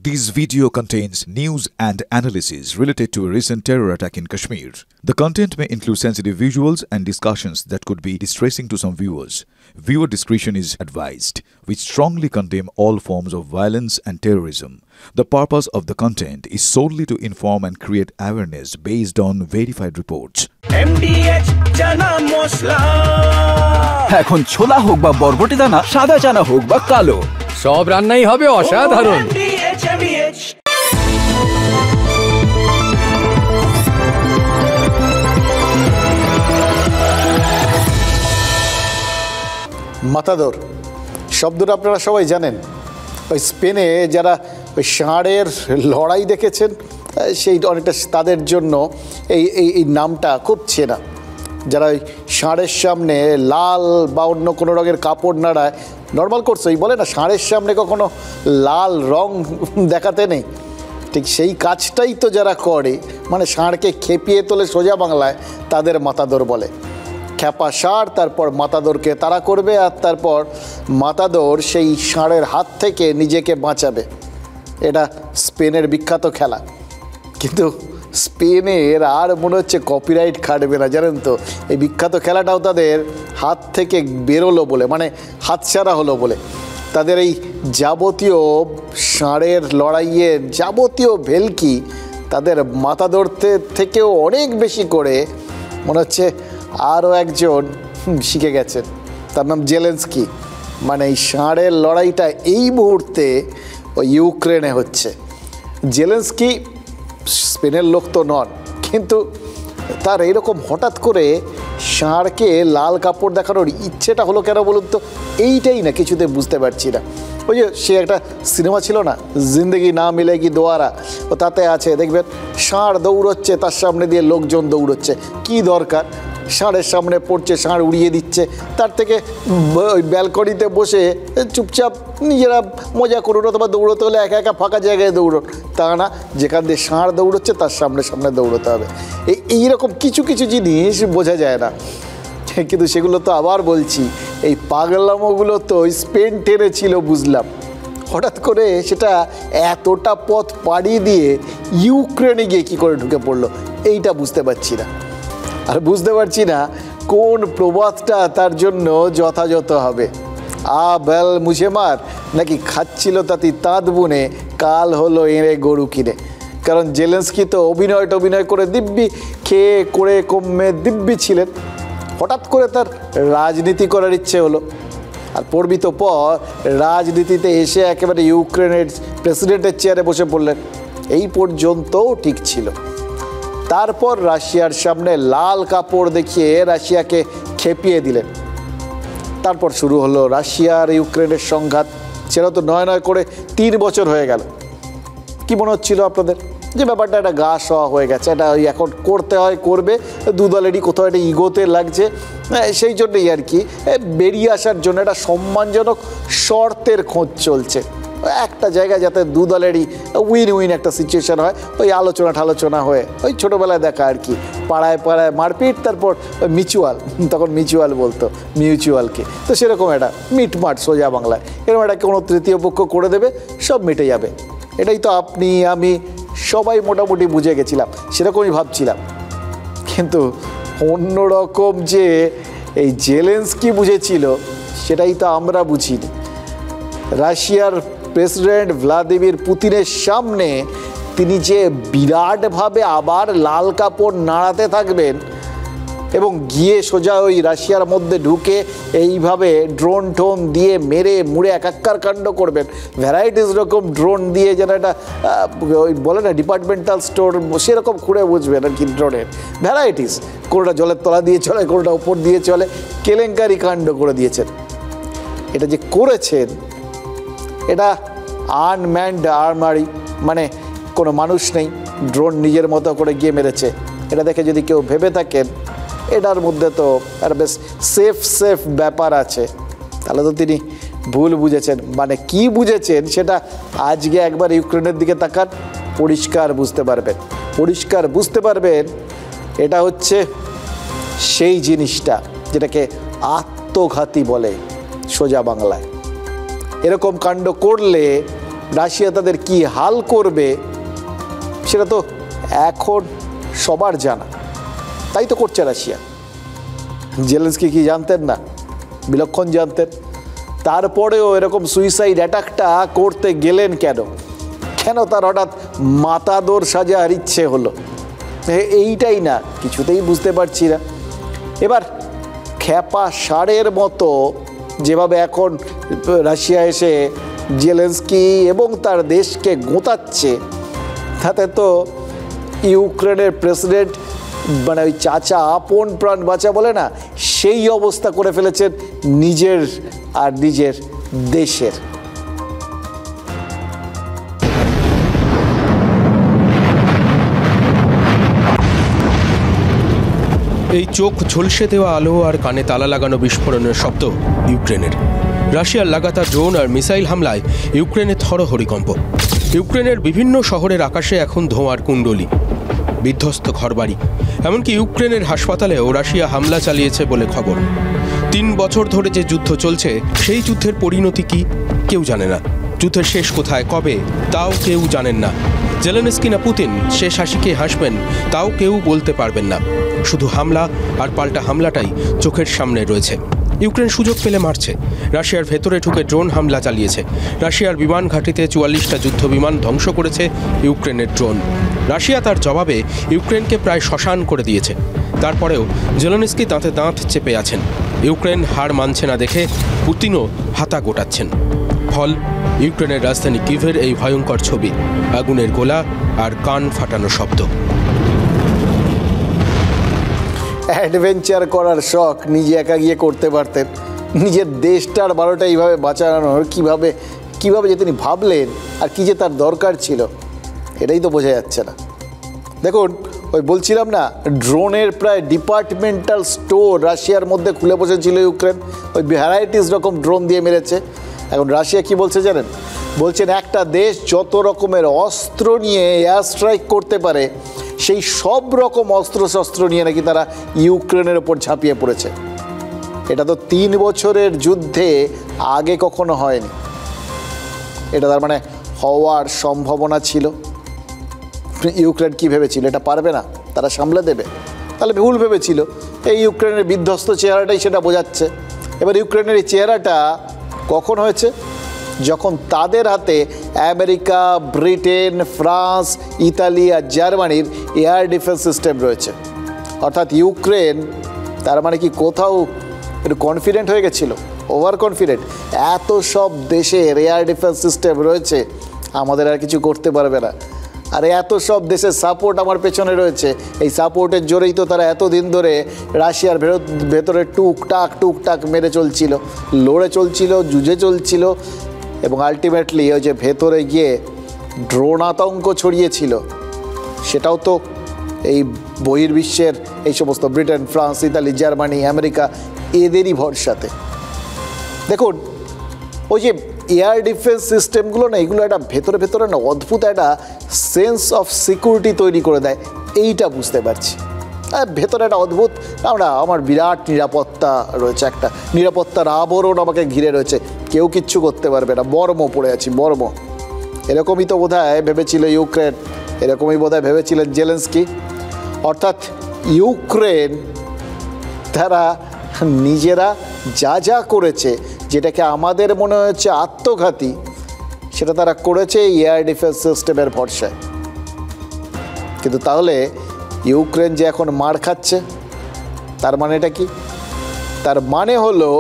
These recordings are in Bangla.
This video contains news and analysis related to a recent terror attack in Kashmir. The content may include sensitive visuals and discussions that could be distressing to some viewers. Viewer discretion is advised. We strongly condemn all forms of violence and terrorism. The purpose of the content is solely to inform and create awareness based on verified reports. MDH chana masala এখন ছোলা হোক বা বরবটি দানা, সাদা চানা হোক বা কালো, সব রান্নাই হবে অসাধারণ। MDH মাতাদোর শব্দটা আপনারা সবাই জানেন। ওই স্পেনে যারা ওই ষাঁড়ের লড়াই দেখেছেন, সেই অনেকটা তাদের জন্য এই নামটা খুব চেনা। যারা ওই ষাঁড়ের সামনে লাল বা অন্য কোনো রঙের কাপড় নাড়ায়, নর্মাল করছে ওই বলে না ষাঁড়ের সামনে কখনো লাল রং দেখাতে নেই, ঠিক সেই কাজটাই তো যারা করে, মানে ষাঁড়কে খেপিয়ে তোলে সোজা বাংলায়, তাদের মাতাদোর বলে। খ্যাপা ষাঁড় তারপর মাতাদোরকে তাড়া করবে, আর তারপর মাতাদোর সেই ষাঁড়ের হাত থেকে নিজেকে বাঁচাবে। এটা স্পেনের বিখ্যাত খেলা। কিন্তু স্পেনের আর মনে হচ্ছে কপিরাইট খাটবে না, জানেন তো। এই বিখ্যাত খেলাটাও তাদের হাত থেকে বেরোলো বলে, মানে হাতছাড়া হলো বলে। তাদের এই যাবতীয় ষাঁড়ের লড়াইয়ের যাবতীয় ভেলকি তাদের মাতাদোর থেকেও অনেক বেশি করে মনে হচ্ছে আরও একজন শিখে গেছেন, তার নাম জেলেন্সকি। মানে এই ষাঁড়ের লড়াইটা এই মুহূর্তে ওই ইউক্রেনে হচ্ছে। জেলেন্সকি স্পেনের লোক তো নন, কিন্তু তার এইরকম হঠাৎ করে ষাঁড়কে লাল কাপড় দেখানোর ইচ্ছেটা হলো কেন বলুন তো? এইটাই না কিছুতে বুঝতে পারছি না। ওই যে সে একটা সিনেমা ছিল না, জিন্দেগি না মিলেগি দোয়ারা, ও তাতে আছে দেখবেন ষাঁড় দৌড়চ্ছে, তার সামনে দিয়ে লোকজন দৌড়চ্ছে। কি দরকার? ষাঁড়ের সামনে পড়ছে, ষাঁড় উড়িয়ে দিচ্ছে, তার থেকে ওই ব্যালকনিতে বসে চুপচাপ নিজেরা মজা করুন, অথবা দৌড়োতে হলে একা একা ফাঁকা জায়গায় দৌড়ুন। তা না, যেখান দিয়ে ষাঁড় দৌড়চ্ছে তার সামনে সামনে দৌড়োতে হবে। এইরকম কিছু কিছু জিনিস বোঝা যায় না, কিন্তু সেগুলো তো আবার বলছি এই পাগলামোগুলো তো স্পেন টেনেছিল বুঝলাম। হঠাৎ করে সেটা এতটা পথ পাড়ি দিয়ে ইউক্রেনে গিয়ে কী করে ঢুকে পড়লো, এইটা বুঝতে পারছি না। আর বুঝতে পারছি না কোন প্রবাদটা তার জন্য যথাযথ হবে। বেল মুছে মার, নাকি খাচ্ছিল তাতি তাঁত বুনে, কাল হলো এঁড়ে গরু কিনে। কারণ জেলেন্সকি তো অভিনয় করে দিব্যি খেয়ে করে কমে দিব্যি ছিলেন। হঠাৎ করে তার রাজনীতি করার ইচ্ছে হলো, আর পড়বি তো পর রাজনীতিতে এসে একেবারে ইউক্রেনের প্রেসিডেন্টের চেয়ারে বসে পড়লেন। এই পর্যন্তও ঠিক ছিল। তারপর রাশিয়ার সামনে লাল কাপড় দেখিয়ে রাশিয়াকে খেপিয়ে দিলেন। তারপর শুরু হলো রাশিয়ার ইউক্রেনের সংঘাত। সেটা তো নয় করে 3 বছর হয়ে গেল। কি মনে হচ্ছিল আপনাদের যে ব্যাপারটা একটা গা সওয়া হয়ে গেছে, এটা ওই এখন করতে হয় করবে, দু দলেরই কোথাও একটা ইগোতে লাগছে, সেই জন্যই আর কি বেরিয়ে আসার জন্য একটা সম্মানজনক শর্তের খোঁজ চলছে। একটা জায়গায় যাতে দু দলেরই উইন উইন একটা সিচুয়েশন হয়, ওই আলোচনা হয়ে ওই ছোটোবেলায় দেখা আর কি, পাড়ায় মারপিট, তারপর মিউচুয়াল, তখন মিউচুয়াল বলতো মিউচুয়ালকে, তো সেরকম একটা মিটমাট সোজা বাংলায় এরকম একটা কোনো তৃতীয় পক্ষ করে দেবে, সব মিটে যাবে। এটাই তো আপনি আমি সবাই মোটামুটি বুঝে গেছিলাম, সেরকমই ভাবছিলাম। কিন্তু অন্যরকম যে এই জেলেন্সকি বুঝেছিল, সেটাই তো আমরা বুঝিনি। রাশিয়ার প্রেসিডেন্ট ভ্লাদিমির পুতিনের সামনে তিনি যে বিরাটভাবে আবার লাল কাপড় নাড়াতে থাকবেন এবং গিয়ে সোজা ওই রাশিয়ার মধ্যে ঢুকে এইভাবে ড্রোন টোন দিয়ে মেরে মুড়ে একাকার কাণ্ড করবেন। ভ্যারাইটিস রকম ড্রোন দিয়ে যেন একটা ওই বলে না ডিপার্টমেন্টাল স্টোর, সেরকম খুঁড়ে বুঝবেন আর কি ড্রোনের ভ্যারাইটিস। কোনোটা জলের তলা দিয়ে চলে, কোনোটা উপর দিয়ে চলে, কেলেঙ্কারি কাণ্ড করে দিয়েছেন। এটা যে করেছেন এটা আনম্যানড আর্মারি, মানে কোনো মানুষ নেই, ড্রোন নিজের মতো করে গিয়ে মেরেছে। এটা দেখে যদি কেউ ভেবে থাকেন এটার মধ্যে তো আর বেশ সেফ ব্যাপার আছে, তাহলে তো তিনি ভুল বুঝেছেন। মানে কি বুঝেছেন সেটা আজকে একবার ইউক্রেনের দিকে তাকান, পরিষ্কার বুঝতে পারবেন। এটা হচ্ছে সেই জিনিসটা যেটাকে আত্মঘাতী বলে সোজা বাংলায়। এরকম কাণ্ড করলে রাশিয়া তাদের কি হাল করবে সেটা তো এখন সবার জানা। তাই তো করছে রাশিয়া। জেলেনস্কি কি জানতেন না? বিলক্ষণ জানতেন। তারপরেও এরকম সুইসাইড অ্যাটাকটা করতে গেলেন কেন? কেন তার হঠাৎ মাতাদোর সাজার ইচ্ছে হলো? এইটাই না, কিছুতেই বুঝতে পারছি না। এবার খ্যাপা ষাঁড়ের মতো যেভাবে এখন রাশিয়া এসে জেলেনস্কি এবং তার দেশকে গোঁতাচ্ছে, তাতে তো ইউক্রেনের প্রেসিডেন্ট মানে ওই চাচা আপন প্রাণ বাঁচা বলে না, সেই অবস্থা করে ফেলেছেন নিজের আর নিজের দেশের। এই চোখ ঝলসে দেওয়া আলো আর কানে তালা লাগানো বিস্ফোরণের শব্দ ইউক্রেনের। রাশিয়ার লাগাতার ড্রোন আর মিসাইল হামলায় ইউক্রেনে থরহরিকম্প। ইউক্রেনের বিভিন্ন শহরের আকাশে এখন ধোঁয়ার কুণ্ডলী, বিধ্বস্ত ঘরবাড়ি। এমনকি ইউক্রেনের হাসপাতালেও রাশিয়া হামলা চালিয়েছে বলে খবর। 3 বছর ধরে যে যুদ্ধ চলছে, সেই যুদ্ধের পরিণতি কি কেউ জানে না। যুদ্ধের শেষ কোথায়, কবে, তাও কেউ জানেন না। জেলেনস্কি না পুতিন শেষ হাসিকে হাসবেন, তাও কেউ বলতে পারবেন না। শুধু হামলা আর পাল্টা হামলাটাই চোখের সামনে রয়েছে। ইউক্রেন সুযোগ পেলে মারছে। রাশিয়ার ভেতরে ঢুকে ড্রোন হামলা চালিয়েছে। রাশিয়ার বিমান ঘাঁটিতে 44টা যুদ্ধ বিমান ধ্বংস করেছে ইউক্রেনের ড্রোন। রাশিয়া তার জবাবে ইউক্রেনকে প্রায় শ্মশান করে দিয়েছে। তারপরেও জেলেনস্কি দাঁতে দাঁত চেপে আছেন। ইউক্রেন হার মানছে না দেখে পুতিনও হাতা গোটাচ্ছেন। ফল ইউক্রেনের রাজধানী কিভের এই ভয়ঙ্কর ছবি, আগুনের গোলা আর কান ফাটানো শব্দ। অ্যাডভেঞ্চার করার শখ নিজে একা গিয়ে করতে পারতেন। নিজের দেশটার 12টা এইভাবে বাঁচানোর কিভাবে যে তিনি ভাবলেন আর কি যে তার দরকার ছিল, এটাই তো বোঝা যাচ্ছে না। দেখুন, ওই বলছিলাম না, ড্রোনের প্রায় ডিপার্টমেন্টাল স্টোর রাশিয়ার মধ্যে খুলে বসেছিল ইউক্রেন। ওই ভ্যারাইটিস রকম ড্রোন দিয়ে মেরেছে। এখন রাশিয়া কি বলছে জানেন? বলছেন একটা দেশ যত রকমের অস্ত্র নিয়ে এয়ার স্ট্রাইক করতে পারে, সেই সব রকম অস্ত্রশস্ত্র নিয়ে নাকি তারা ইউক্রেনের ওপর ঝাঁপিয়ে পড়েছে। এটা তো 3 বছরের যুদ্ধে আগে কখনো হয়নি। এটা তার মানে হওয়ার সম্ভাবনা ছিল। ইউক্রেন কি ভেবেছিল এটা পারবে না, তারা সামলে দেবে? তাহলে ভুল ভেবেছিল। এই ইউক্রেনের বিধ্বস্ত চেহারাটাই সেটা বোঝাচ্ছে। এবার ইউক্রেনের এই চেহারাটা কখন হয়েছে? যখন তাদের হাতে আমেরিকা, ব্রিটেন, ফ্রান্স, ইতালি আর জার্মানির এয়ার ডিফেন্স সিস্টেম রয়েছে। অর্থাৎ ইউক্রেন তার মানে কি কোথাও একটু কনফিডেন্ট হয়ে গেছিল, ওভার কনফিডেন্ট। এত সব দেশের এয়ার ডিফেন্স সিস্টেম রয়েছে, আমাদের আর কিছু করতে পারবে না। আর এত সব দেশের সাপোর্ট আমার পেছনে রয়েছে। এই সাপোর্টের জোরেই তো তারা এতদিন ধরে রাশিয়ার ভেতরে টুকটাক মেরে চলছিল, লড়ে চলছিল, যুঝে চলছিল এবং আলটিমেটলি ওই যে ভেতরে গিয়ে ড্রোন আতঙ্ক ছড়িয়েছিল, সেটাও তো এই বহির্বিশ্বের এই সমস্ত Britain, France, Italy, Germany, America এদেরই ভরসাতে। দেখুন, ওই যে এয়ার ডিফেন্স সিস্টেমগুলো না, এগুলো একটা ভেতরে না অদ্ভুত একটা সেন্স অফ সিকিউরিটি তৈরি করে দেয়, এইটা বুঝতে পারছি। ভেতরে একটা অদ্ভুত আমার বিরাট নিরাপত্তা রয়েছে, একটা নিরাপত্তার আবরণ আমাকে ঘিরে রয়েছে, কেউ কিচ্ছু করতে পারবে না, বর্ম পড়ে আছি, বর্ম। এরকমই তো বোধহয় ভেবেছিল ইউক্রেন, এরকমই বোধহয় ভেবেছিলেন জেলেনস্কি। অর্থাৎ ইউক্রেন তারা নিজেরা যা করেছে, যেটাকে আমাদের মনে হচ্ছে আত্মঘাতী, সেটা তারা করেছে এয়ার ডিফেন্স সিস্টেমের ভরসায়। কিন্তু তাহলে ইউক্রেন যে এখন মার খাচ্ছে, তার মানেটা কি? তার মানে হলো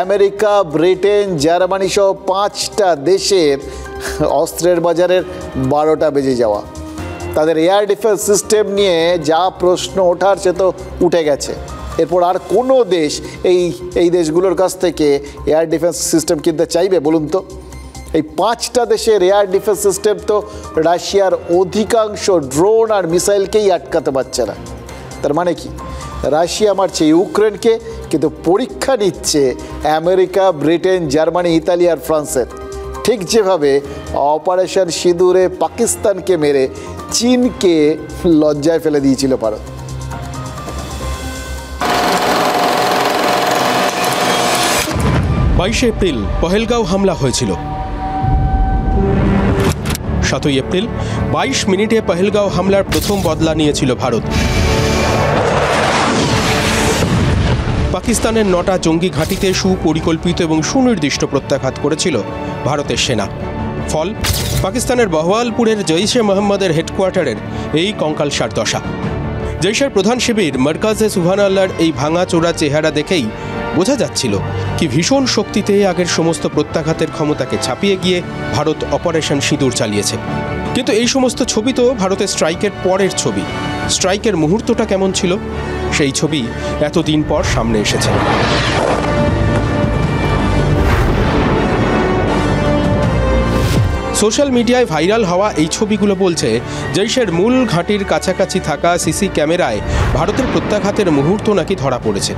আমেরিকা, ব্রিটেন, জার্মানি সহ 5টা দেশের অস্ত্রের বাজারের 12টা বেজে যাওয়া। তাদের এয়ার ডিফেন্স সিস্টেম নিয়ে যা প্রশ্ন ওঠার সে তো উঠে গেছে। এরপর আর কোনো দেশ এই দেশগুলোর কাছ থেকে এয়ার ডিফেন্স সিস্টেম কিনতে চাইবে বলুন তো? এই 5টা দেশের এয়ার ডিফেন্স সিস্টেম তো রাশিয়ার অধিকাংশ ড্রোন আর মিসাইলকেই আটকাতে পারছে না। তার মানে কি? রাশিয়া মারছে ইউক্রেনকে, কিন্তু পরীক্ষা নিচ্ছে আমেরিকা, ব্রিটেন, জার্মানি, ইতালি আর ফ্রান্সের। ঠিক যেভাবে অপারেশন সিঁদুরে পাকিস্তানকে মেরে চীনকে লজ্জায় ফেলে দিয়েছিল ভারত। এপ্রিল পহেলগাঁও হামলা হয়েছিল। 7ই এপ্রিল 22 মিনিটে পহেলগাঁও হামলার প্রথম বদলা নিয়েছিল ভারত। পাকিস্তানের 9টা জঙ্গি ঘাঁটিতে সুপরিকল্পিত এবং সুনির্দিষ্ট প্রত্যাঘাত করেছিল ভারতের সেনা। ফল, পাকিস্তানের বহওয়ালপুরের জৈশে মোহাম্মদের হেডকোয়ার্টারের এই কঙ্কালসার দশা। জৈশের প্রধান শিবির মার্কাজে সুবহানাল্লাহর এই ভাঙাচোরা চেহারা দেখেই বোঝা যাচ্ছিল কি ভীষণ শক্তিতে আগের সমস্ত প্রত্যাঘাতের ক্ষমতাকে ছাপিয়ে গিয়ে ভারত অপারেশন সিঁদুর চালিয়েছে। কিন্তু এই সমস্ত ছবি তো ভারতের স্ট্রাইকের পরের ছবি। স্ট্রাইকের মুহূর্তটা কেমন ছিল সেই ছবি এতদিন পর সামনে এসেছে। সোশ্যাল মিডিয়ায় ভাইরাল হওয়া এই ছবিগুলো বলছে জৈশের মূল ঘাঁটির কাছাকাছি থাকা সিসি ক্যামেরায় ভারতের প্রত্যাঘাতের মুহূর্ত নাকি ধরা পড়েছে।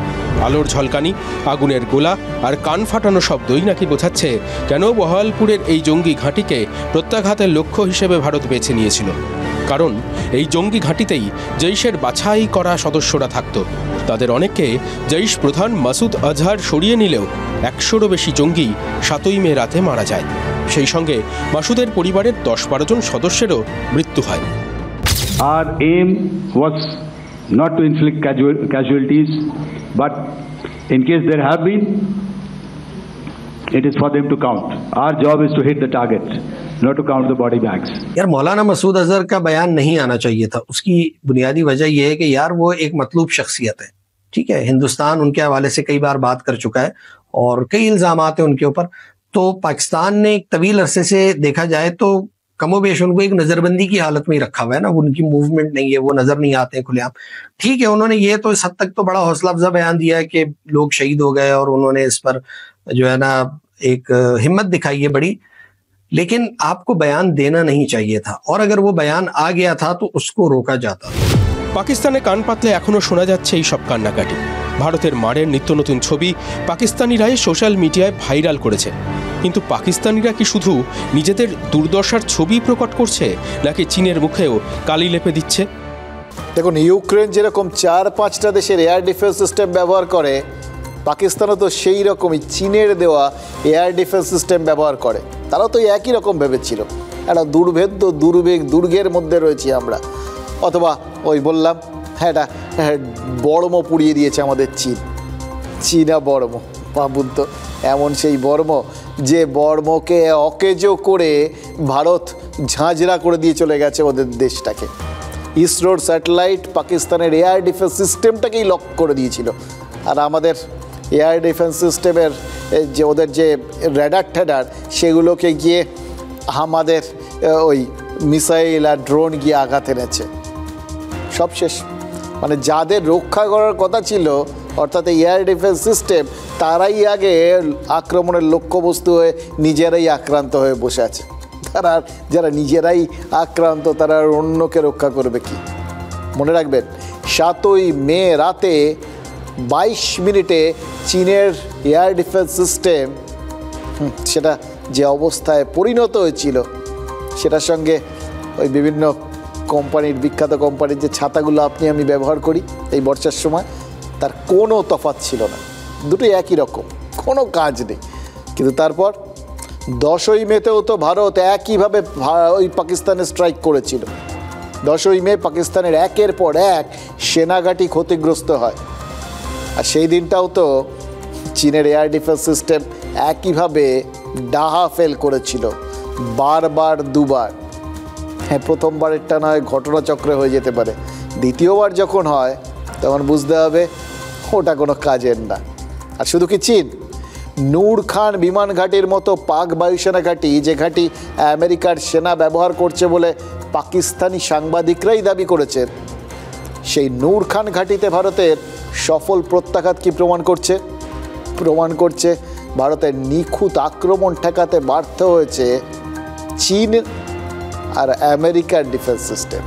আলোর ঝলকানি, আগুনের গোলা আর কান ফাটানো শব্দই নাকি বোঝাচ্ছে কেন বহওয়ালপুরের এই জঙ্গি ঘাঁটিকে প্রত্যাঘাতের লক্ষ্য হিসেবে ভারত বেছে নিয়েছিল। কারণ এই জঙ্গি ঘাঁটিতেই জৈশের বাছাই করা সদস্যরা থাকত। তাদের অনেককে জৈশ প্রধান মাসুদ আজহার সরিয়ে নিলেও 100-রও বেশি জঙ্গি 7ই মে রাতে মারা যায়। সেই সঙ্গে মাসুদের পরিবারের 10-12 জন সদস্যেরও মৃত্যু হয়। Our aim was not to inflict casualties, but in case there have been, it is for them to count. Our job is to hit the target, not to count the body bags. यार मौलाना मसूद अजहर का बयान नहीं आना चाहिए था। उसकी बुनियादी वजह यह है कि यार वो एक मतलूब शख्सियत है, ठीक है। हिंदुस्तान उनके हवाले से कई बार बात कर चुका है और कई इल्जामात हैं उनके ऊपर। तो पाकिस्तान ने एक तवील अरसे से देखा जाए तो कमोबेश उनको एक नजरबंदी की हालत में ही रखा हुआ है ना। उनकी मूवमेंट नहीं है, वो नजर नहीं आते हैं खुलेआम। ठीक है, उन्होंने ये तो इस हद तक तो बड़ा हौसला अफजा बयान दिया है कि लोग शहीद हो गए और उन्होंने इस पर जो है ना एक हिम्मत दिखाई है बड़ी, लेकिन आपको बयान देना नहीं चाहिए था और अगर वो बयान आ गया था तो उसको रोका जाता। পাকিস্তানে কান পাতলে এখনো শোনা যাচ্ছে এই সব কান্নাকাটি। ভারতের মারের নিত্য নতুন ছবি পাকিস্তানিরাই সোশ্যাল মিডিয়ায় ভাইরাল করেছে। কিন্তু পাকিস্তানিরা কি শুধু নিজেদের দুর্দশার ছবি প্রকট করছে নাকি চীনের মুখেও কালি লেপে দিচ্ছে? দেখুন, ইউক্রেন যেরকম 4-5টা দেশের এয়ার ডিফেন্স সিস্টেম ব্যবহার করে, পাকিস্তানও তো সেই রকমই চীনের দেওয়া এয়ার ডিফেন্স সিস্টেম ব্যবহার করে। তারাও তো একই রকম ভেবেছিল, একটা দুর্ভেদ্য দুর্গের মধ্যে রয়েছি আমরা। অথবা ওই বললাম, হ্যাঁ, এটা বর্ম পুড়িয়ে দিয়েছে আমাদের চীনা বর্ম। ভাবুন তো, এমন সেই বর্ম যে বর্মকে অকেজো করে ভারত ঝাঁঝরা করে দিয়ে চলে গেছে ওদের দেশটাকে। ইসরোর স্যাটেলাইট পাকিস্তানের এয়ার ডিফেন্স সিস্টেমটাকেই লক করে দিয়েছিল। আর আমাদের এয়ার ডিফেন্স সিস্টেমের যে ওদের যে র্যাডার ট্যাডার, সেগুলোকে গিয়ে আমাদের ওই মিসাইল আর ড্রোন গিয়ে আঘাত এনেছে। সব শেষ। মানে যাদের রক্ষা করার কথা ছিল, অর্থাৎ এয়ার ডিফেন্স সিস্টেম, তারাই আগে আক্রমণের লক্ষ্যবস্তু হয়ে নিজেরাই আক্রান্ত হয়ে বসে আছে। যারা নিজেরাই আক্রান্ত, তারা অন্যকে রক্ষা করবে কি? মনে রাখবেন, 7ই মে রাতে 22 মিনিটে চীনের এয়ার ডিফেন্স সিস্টেম সেটা যে অবস্থায় পরিণত হয়েছিল, সেটার সঙ্গে ওই বিভিন্ন কোম্পানির, বিখ্যাত কোম্পানির যে ছাতাগুলো আপনি আমি ব্যবহার করি এই বর্ষার সময়, তার কোনো তফাৎ ছিল না। দুটোই একই রকম, কোনো কাজ নেই। কিন্তু তারপর 10ই মেতেও তো ভারত একইভাবে ওই পাকিস্তানে স্ট্রাইক করেছিল। 10ই মে পাকিস্তানের একের পর এক সেনাঘাঁটি ক্ষতিগ্রস্ত হয়। আর সেই দিনটাও তো চীনের এয়ার ডিফেন্স সিস্টেম একইভাবে ডাহা ফেল করেছিল, বারবার, দুবার। হ্যাঁ, প্রথমবারেরটা নয়, ঘটনাচক্রে হয়ে যেতে পারে। দ্বিতীয়বার যখন হয় তখন বুঝতে হবে ওটা কোনো কাজের না। আর শুধু কি চীন, নূর খান বিমান ঘাঁটির মতো পাক বায়ুসেনা ঘাঁটি, যে ঘাঁটি আমেরিকার সেনা ব্যবহার করছে বলে পাকিস্তানি সাংবাদিকরাই দাবি করেছেন, সেই নূর খান ঘাঁটিতে ভারতের সফল প্রত্যাঘাত কি প্রমাণ করছে? প্রমাণ করছে ভারতের নিখুঁত আক্রমণ ঠেকাতে ব্যর্থ হয়েছে চীন আর আমেরিকার ডিফেন্স সিস্টেম।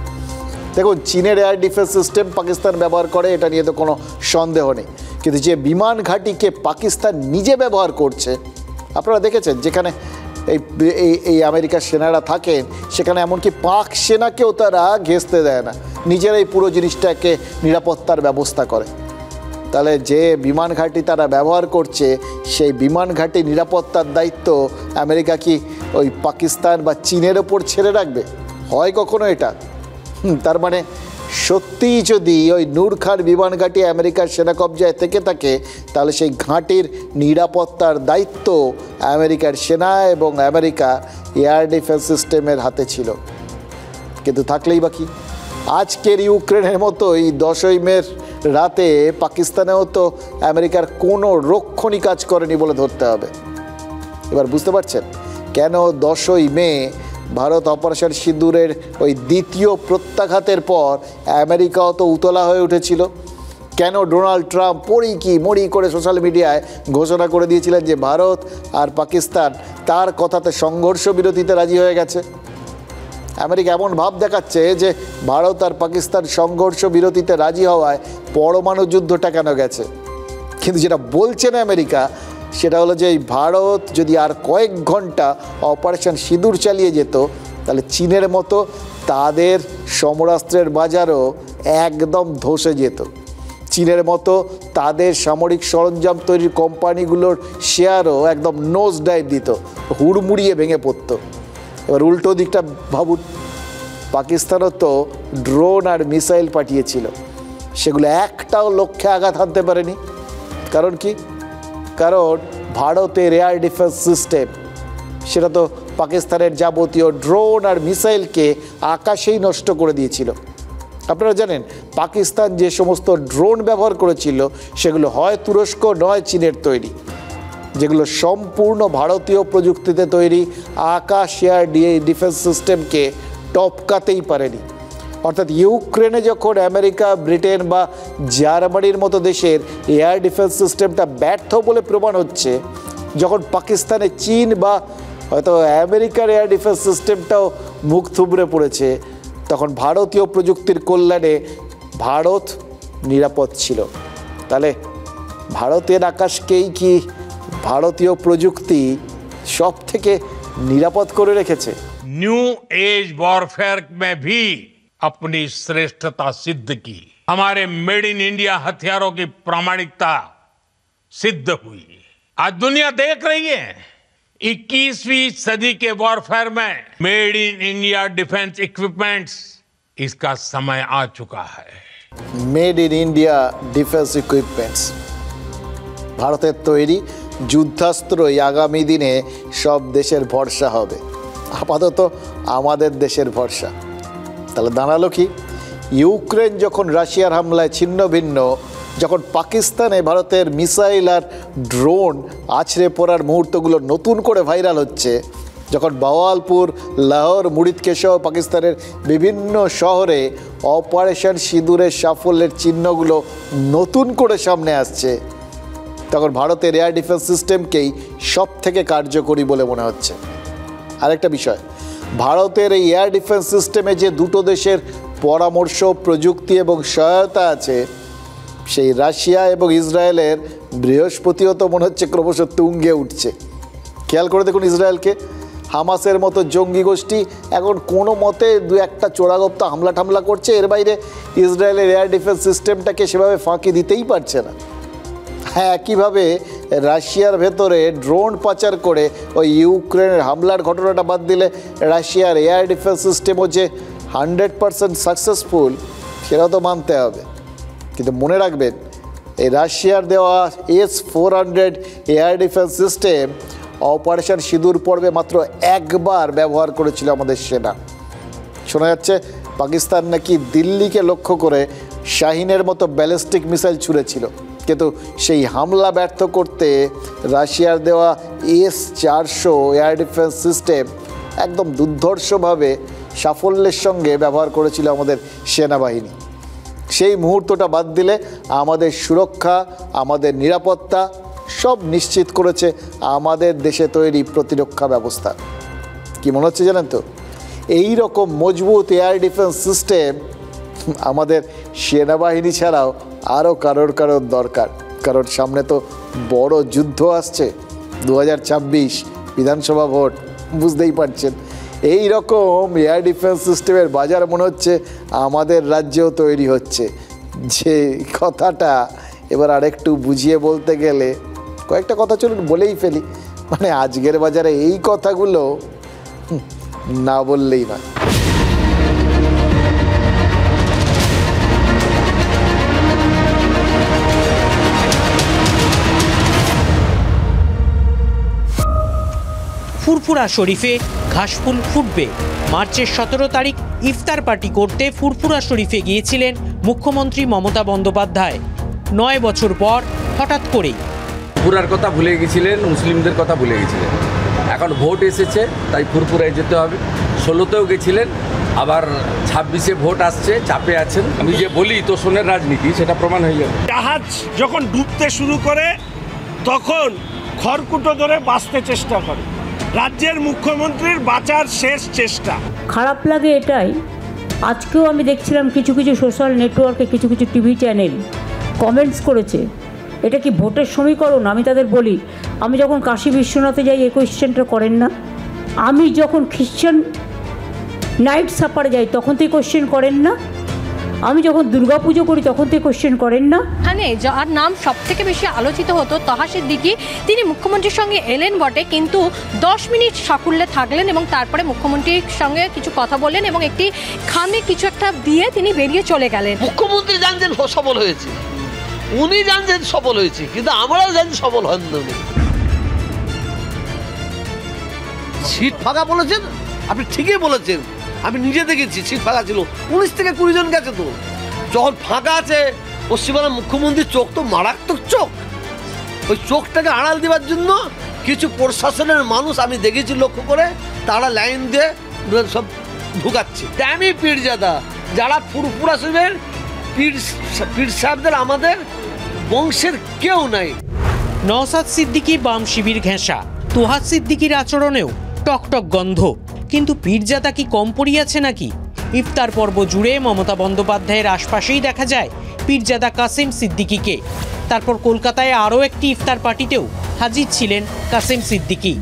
দেখুন, চীনের এয়ার ডিফেন্স সিস্টেম পাকিস্তান ব্যবহার করে, এটা নিয়ে তো কোনো সন্দেহ নেই। কিন্তু যে বিমান ঘাঁটিকে পাকিস্তান নিজে ব্যবহার করছে, আপনারা দেখেছেন, যেখানে এই আমেরিকার সেনারা থাকেন, সেখানে এমনকি পাক সেনাকেও তারা ঘেঁষতে দেয় না, নিজেরাই পুরো জিনিসটাকে নিরাপত্তার ব্যবস্থা করে। তাহলে যে বিমান ঘাঁটি তারা ব্যবহার করছে সেই বিমান ঘাঁটি নিরাপত্তার দায়িত্ব আমেরিকা কি ওই পাকিস্তান বা চীনের ওপর ছেড়ে রাখবে? হয় কখনো এটা? তার মানে সত্যিই যদি ওই নূর খান বিমান ঘাঁটি আমেরিকার সেনা কবজায় থেকে থাকে, তাহলে সেই ঘাঁটির নিরাপত্তার দায়িত্ব আমেরিকার সেনা এবং আমেরিকা এয়ার ডিফেন্স সিস্টেমের হাতে ছিল। কিন্তু থাকলেই বা কি, আজকের ইউক্রেনের মতোই 10ই মের রাতে পাকিস্তানেও তো আমেরিকার কোনো রক্ষণই কাজ করেনি বলে ধরতে হবে। এবার বুঝতে পারছেন কেন 10ই মে ভারত অপারেশন সিঁদুরের ওই দ্বিতীয় প্রত্যাঘাতের পর আমেরিকাও তো উতলা হয়ে উঠেছিল। কেন ডোনাল্ড ট্রাম্প মরি করে সোশ্যাল মিডিয়ায় ঘোষণা করে দিয়েছিলেন যে ভারত আর পাকিস্তান তার কথাতে সংঘর্ষ বিরতিতে রাজি হয়ে গেছে। আমেরিকা এমন ভাব দেখাচ্ছে যে ভারত আর পাকিস্তান সংঘর্ষ বিরতিতে রাজি হওয়ায় পরমাণু যুদ্ধটা কেন গেছে। কিন্তু যেটা বলছেন আমেরিকা সেটা হলো যে এই ভারত যদি আর কয়েক ঘন্টা অপারেশন সিঁদুর চালিয়ে যেত, তাহলে চীনের মতো তাদের সমরাস্ত্রের বাজারও একদম ধসে যেত। চীনের মতো তাদের সামরিক সরঞ্জাম তৈরির কোম্পানিগুলোর শেয়ারও একদম নোজ ডাইভ দিত, হুড়মুড়িয়ে ভেঙে পড়তো। এবার উল্টো দিকটা ভাবুন, পাকিস্তানও তো ড্রোন আর মিসাইল পাঠিয়েছিল, সেগুলো একটাও লক্ষ্যে আঘাত হানতে পারেনি। কারণ কি? কারণ ভারতের এয়ার ডিফেন্স সিস্টেম সেটা তো পাকিস্তানের যাবতীয় ড্রোন আর মিসাইলকে আকাশেই নষ্ট করে দিয়েছিল। আপনারা জানেন পাকিস্তান যে সমস্ত ড্রোন ব্যবহার করেছিল সেগুলো হয় তুরস্ক নয় চীনের তৈরি, যেগুলো সম্পূর্ণ ভারতীয় প্রযুক্তিতে তৈরি, আকাশ এয়ার ডিফেন্স সিস্টেমকে টপকাতেই পারেনি। অর্থাৎ ইউক্রেনে যখন আমেরিকা, ব্রিটেন বা জার্মানির মতো দেশের এয়ার ডিফেন্স সিস্টেমটা ব্যর্থ বলে প্রমাণ হচ্ছে, যখন পাকিস্তানে চীন বা হয়তো আমেরিকার এয়ার ডিফেন্স সিস্টেমটাও মুখ থুবড়ে পড়েছে, তখন ভারতীয় প্রযুক্তির কল্যাণে ভারত নিরাপদ ছিল। তাহলে ভারতের আকাশকেই কি ভারতীয় প্রযুক্তি সব থেকে নিরাপদ করে রেখেছে? न्यू एज वॉरफेयर में भी अपनी श्रेष्ठता सिद्ध की। हमारे मेड इन इंडिया हथियारों की प्रामाणिकता सिद्ध हुई। आज दुनिया देख रही है 21वीं सदी के वॉरफेयर में made in India defence equipments, इसका समय आ चुका है। Made in India defence equipments, ভারতের তৈরি যুদ্ধাস্ত্রই আগামী দিনে সব দেশের ভরসা হবে। আপাতত আমাদের দেশের ভরসা। তাহলে দাঁড়ালো কি? ইউক্রেন যখন রাশিয়ার হামলায় ছিন্ন ভিন্ন, যখন পাকিস্তানে ভারতের মিসাইল আর ড্রোন আছড়ে পড়ার মুহূর্তগুলো নতুন করে ভাইরাল হচ্ছে, যখন বাওয়ালপুর, লাহোর, মুরিদকে সহ পাকিস্তানের বিভিন্ন শহরে অপারেশন সিঁদুরের সাফল্যের চিহ্নগুলো নতুন করে সামনে আসছে, তখন ভারতের এয়ার ডিফেন্স সিস্টেমকেই সব থেকে কার্যকরী বলে মনে হচ্ছে। আরেকটা বিষয়, ভারতের এই এয়ার ডিফেন্স সিস্টেমে যে দুটো দেশের পরামর্শ, প্রযুক্তি এবং সহায়তা আছে, সেই রাশিয়া এবং ইসরায়েলের বৃহস্পতিও তো মনে হচ্ছে ক্রমশ তুঙ্গে উঠছে। খেয়াল করে দেখুন ইসরায়েলকে, হামাসের মতো জঙ্গি গোষ্ঠী এখন কোনো মতে দু একটা চোরাগপ্তা হামলা টামলা করছে, এর বাইরে ইসরায়েলের এয়ার ডিফেন্স সিস্টেমটাকে সেভাবে ফাঁকি দিতেই পারছে না। হ্যাঁ, একইভাবে রাশিয়ার ভেতরে ড্রোন পাচার করে ওই ইউক্রেনের হামলার ঘটনাটা বাদ দিলে রাশিয়ার এয়ার ডিফেন্স সিস্টেমও যে 100% সাকসেসফুল সেটাও তো মানতে হবে। কিন্তু মনে রাখবেন, এই রাশিয়ার দেওয়া S-400 air defence system operation সিঁদুর পর্বে মাত্র একবার ব্যবহার করেছিল আমাদের সেনা। শোনা যাচ্ছে পাকিস্তান নাকি দিল্লিকে লক্ষ্য করে শাহিনের মতো ব্যালিস্টিক মিসাইল ছুঁড়েছিল, কিন্তু সেই হামলা ব্যর্থ করতে রাশিয়ার দেওয়া S-400 এয়ার ডিফেন্স সিস্টেম একদম দুর্ধর্ষভাবে সাফল্যের সঙ্গে ব্যবহার করেছিল আমাদের সেনাবাহিনী। সেই মুহূর্তটা বাদ দিলে আমাদের সুরক্ষা, আমাদের নিরাপত্তা সব নিশ্চিত করেছে আমাদের দেশে তৈরি প্রতিরক্ষা ব্যবস্থা। কি মনে হচ্ছে জানেন তো, এই রকম মজবুত এয়ার ডিফেন্স সিস্টেম আমাদের সেনাবাহিনী ছাড়াও আরও কারোর দরকার। কারণ সামনে তো বড় যুদ্ধ আসছে, 2026 বিধানসভা ভোট, বুঝতেই পারছেন। এই রকম এয়ার ডিফেন্স সিস্টেমের বাজার মনে হচ্ছে আমাদের রাজ্যেও তৈরি হচ্ছে। যে কথাটা এবার আরেকটু বুঝিয়ে বলতে গেলে কয়েকটা কথা চলুন বলেই ফেলি, মানে আজকের বাজারে এই কথাগুলো না বললেই না। ফুরফুরা শরীফে ঘাসফুল ফুটবে। মার্চের 17 তারিখ ইফতার পার্টি করতে ফুরফুরা শরীফে গিয়েছিলেন মুখ্যমন্ত্রী মমতা বন্দ্যোপাধ্যায়। 9 বছর পর হঠাৎ করেই ফুরফুরার কথা ভুলে গেছিলেন, মুসলিমদের কথা ভুলে গেছিলেন। এখন ভোট এসেছে, তাই ফুরফুরায় যেতে হবে। 16তেও গেছিলেন, আবার 26-এ ভোট আসছে, চাপে আছেন। আমি যে বলি তোষণের রাজনীতি, সেটা প্রমাণ হয়ে যাবে। জাহাজ যখন ডুবতে শুরু করে তখন খড়কুটো ধরে বাঁচতে চেষ্টা করে। রাজ্যের মুখ্যমন্ত্রীর বাঁচার শেষ চেষ্টা। খারাপ লাগে এটাই, আজকেও আমি দেখছিলাম কিছু কিছু সোশ্যাল নেটওয়ার্কে কিছু কিছু টিভি চ্যানেল কমেন্টস করেছে, এটা কি ভোটের সমীকরণ? আমি তাদের বলি, আমি যখন কাশী বিশ্বনাথে যাই এই কোয়েশ্চেনটা করেন না? আমি যখন খ্রিশ্চান নাইট সাপারে যাই তখন তো এই কোয়েশ্চেন করেন না? আমি যখন দুর্গাপুজো করি তখন তো কোশ্চেন করেন না? এখানে যার নাম সব থেকে বেশি আলোচিত হতো তহা সিদ্দিকী, তিনি মুখ্যমন্ত্রীর সঙ্গে এলেন বটে, কিন্তু 10 মিনিট সাকুল্যে থাকলেন এবং তারপরে মুখ্যমন্ত্রীর সঙ্গে কিছু কথা বললেন এবং একটি খামে কিছু একটা দিয়ে তিনি বেরিয়ে চলে গেলেন। মুখ্যমন্ত্রী জানছেন সফল হয়েছে, উনি জানছেন সফল হয়েছে, কিন্তু আমরাও জানি সফল হন উনি। সিট ফাঁকা বলেছেন, আপনি ঠিকই বলেছেন, আমি নিজে দেখেছি সিট ফাঁকা ছিল, 19 থেকে 20 জন গেছে। তো যখন ফাঁকা আছে পশ্চিমবাংলার মুখ্যমন্ত্রীর চোখ তো মারাত্মক চোখ, ওই চোখটাকে আড়াল দেওয়ার জন্য কিছু প্রশাসনের মানুষ আমি দেখেছি লক্ষ্য করে, তারা লাইন দিয়ে সব ঢুকাচ্ছে। ড্যামি পীরজাদা যারা ফুরফুরা শরীফের পীর সাহেবদের আমাদের বংশের কেউ নাই। নওশাদ সিদ্দিকী বাম শিবির ঘেঁষা, তোহা সিদ্দিকীর আচরণেও টকটক গন্ধ। কিন্তু পীরজাদা কি কম পড়িয়াছে নাকি? ইফতার পর্ব জুড়ে মমতা বন্দ্যোপাধ্যায়ের আশপাশেই দেখা যায় পীরজাদা কাসেম সিদ্দিকীকে। তারপর কলকাতায় আরও একটি ইফতার পার্টিতেও হাজির ছিলেন কাসেম সিদ্দিকী।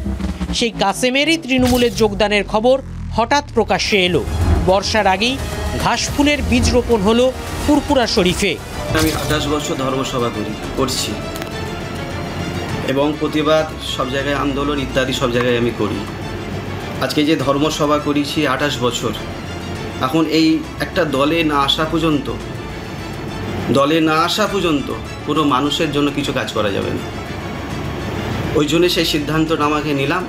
সেই কাসেমেরই তৃণমূলের যোগদানের খবর হঠাৎ প্রকাশ্যে এলো। বর্ষার আগেই ঘাসফুলের বীজ রোপণ হলো ফুরফুরা শরীফে। আমি 28 বছর ধর্মসভা করছি এবং প্রতিবাদ সব জায়গায়, আন্দোলন ইত্যাদি সব জায়গায় আমি করি। আজকে যে ধর্মসভা করেছি 28 বছর, এখন এই একটা দলে না আসা পর্যন্ত কোনো মানুষের জন্য কিছু কাজ করা যাবে না। ওই জন্য সেই সিদ্ধান্তটা আমাকে নিলাম,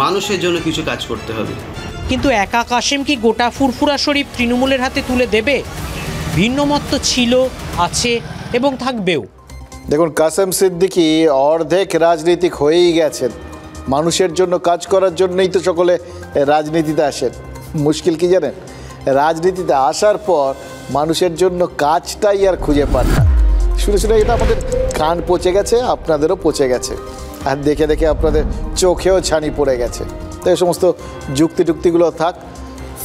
মানুষের জন্য কিছু কাজ করতে হবে। কিন্তু একা কাসেম কি গোটা ফুরফুরা শরীফ তৃণমূলের হাতে তুলে দেবে? ভিন্ন মত তো ছিল, আছে এবং থাকবেও। দেখুন, কাসেম সিদ্দিকী অর্ধেক রাজনীতিক হয়েই গেছেন। মানুষের জন্য কাজ করার জন্যই তো সকলে রাজনীতিতে আসেন। মুশকিল কি জানেন? রাজনীতিতে আসার পর মানুষের জন্য কাজটাই আর খুঁজে পান না। শুনে শুনে এটা আমাদের কান পচে গেছে, আপনাদেরও পচে গেছে, আর দেখে দেখে আপনাদের চোখেও ছানি পড়ে গেছে। তো এই সমস্ত যুক্তি থাক।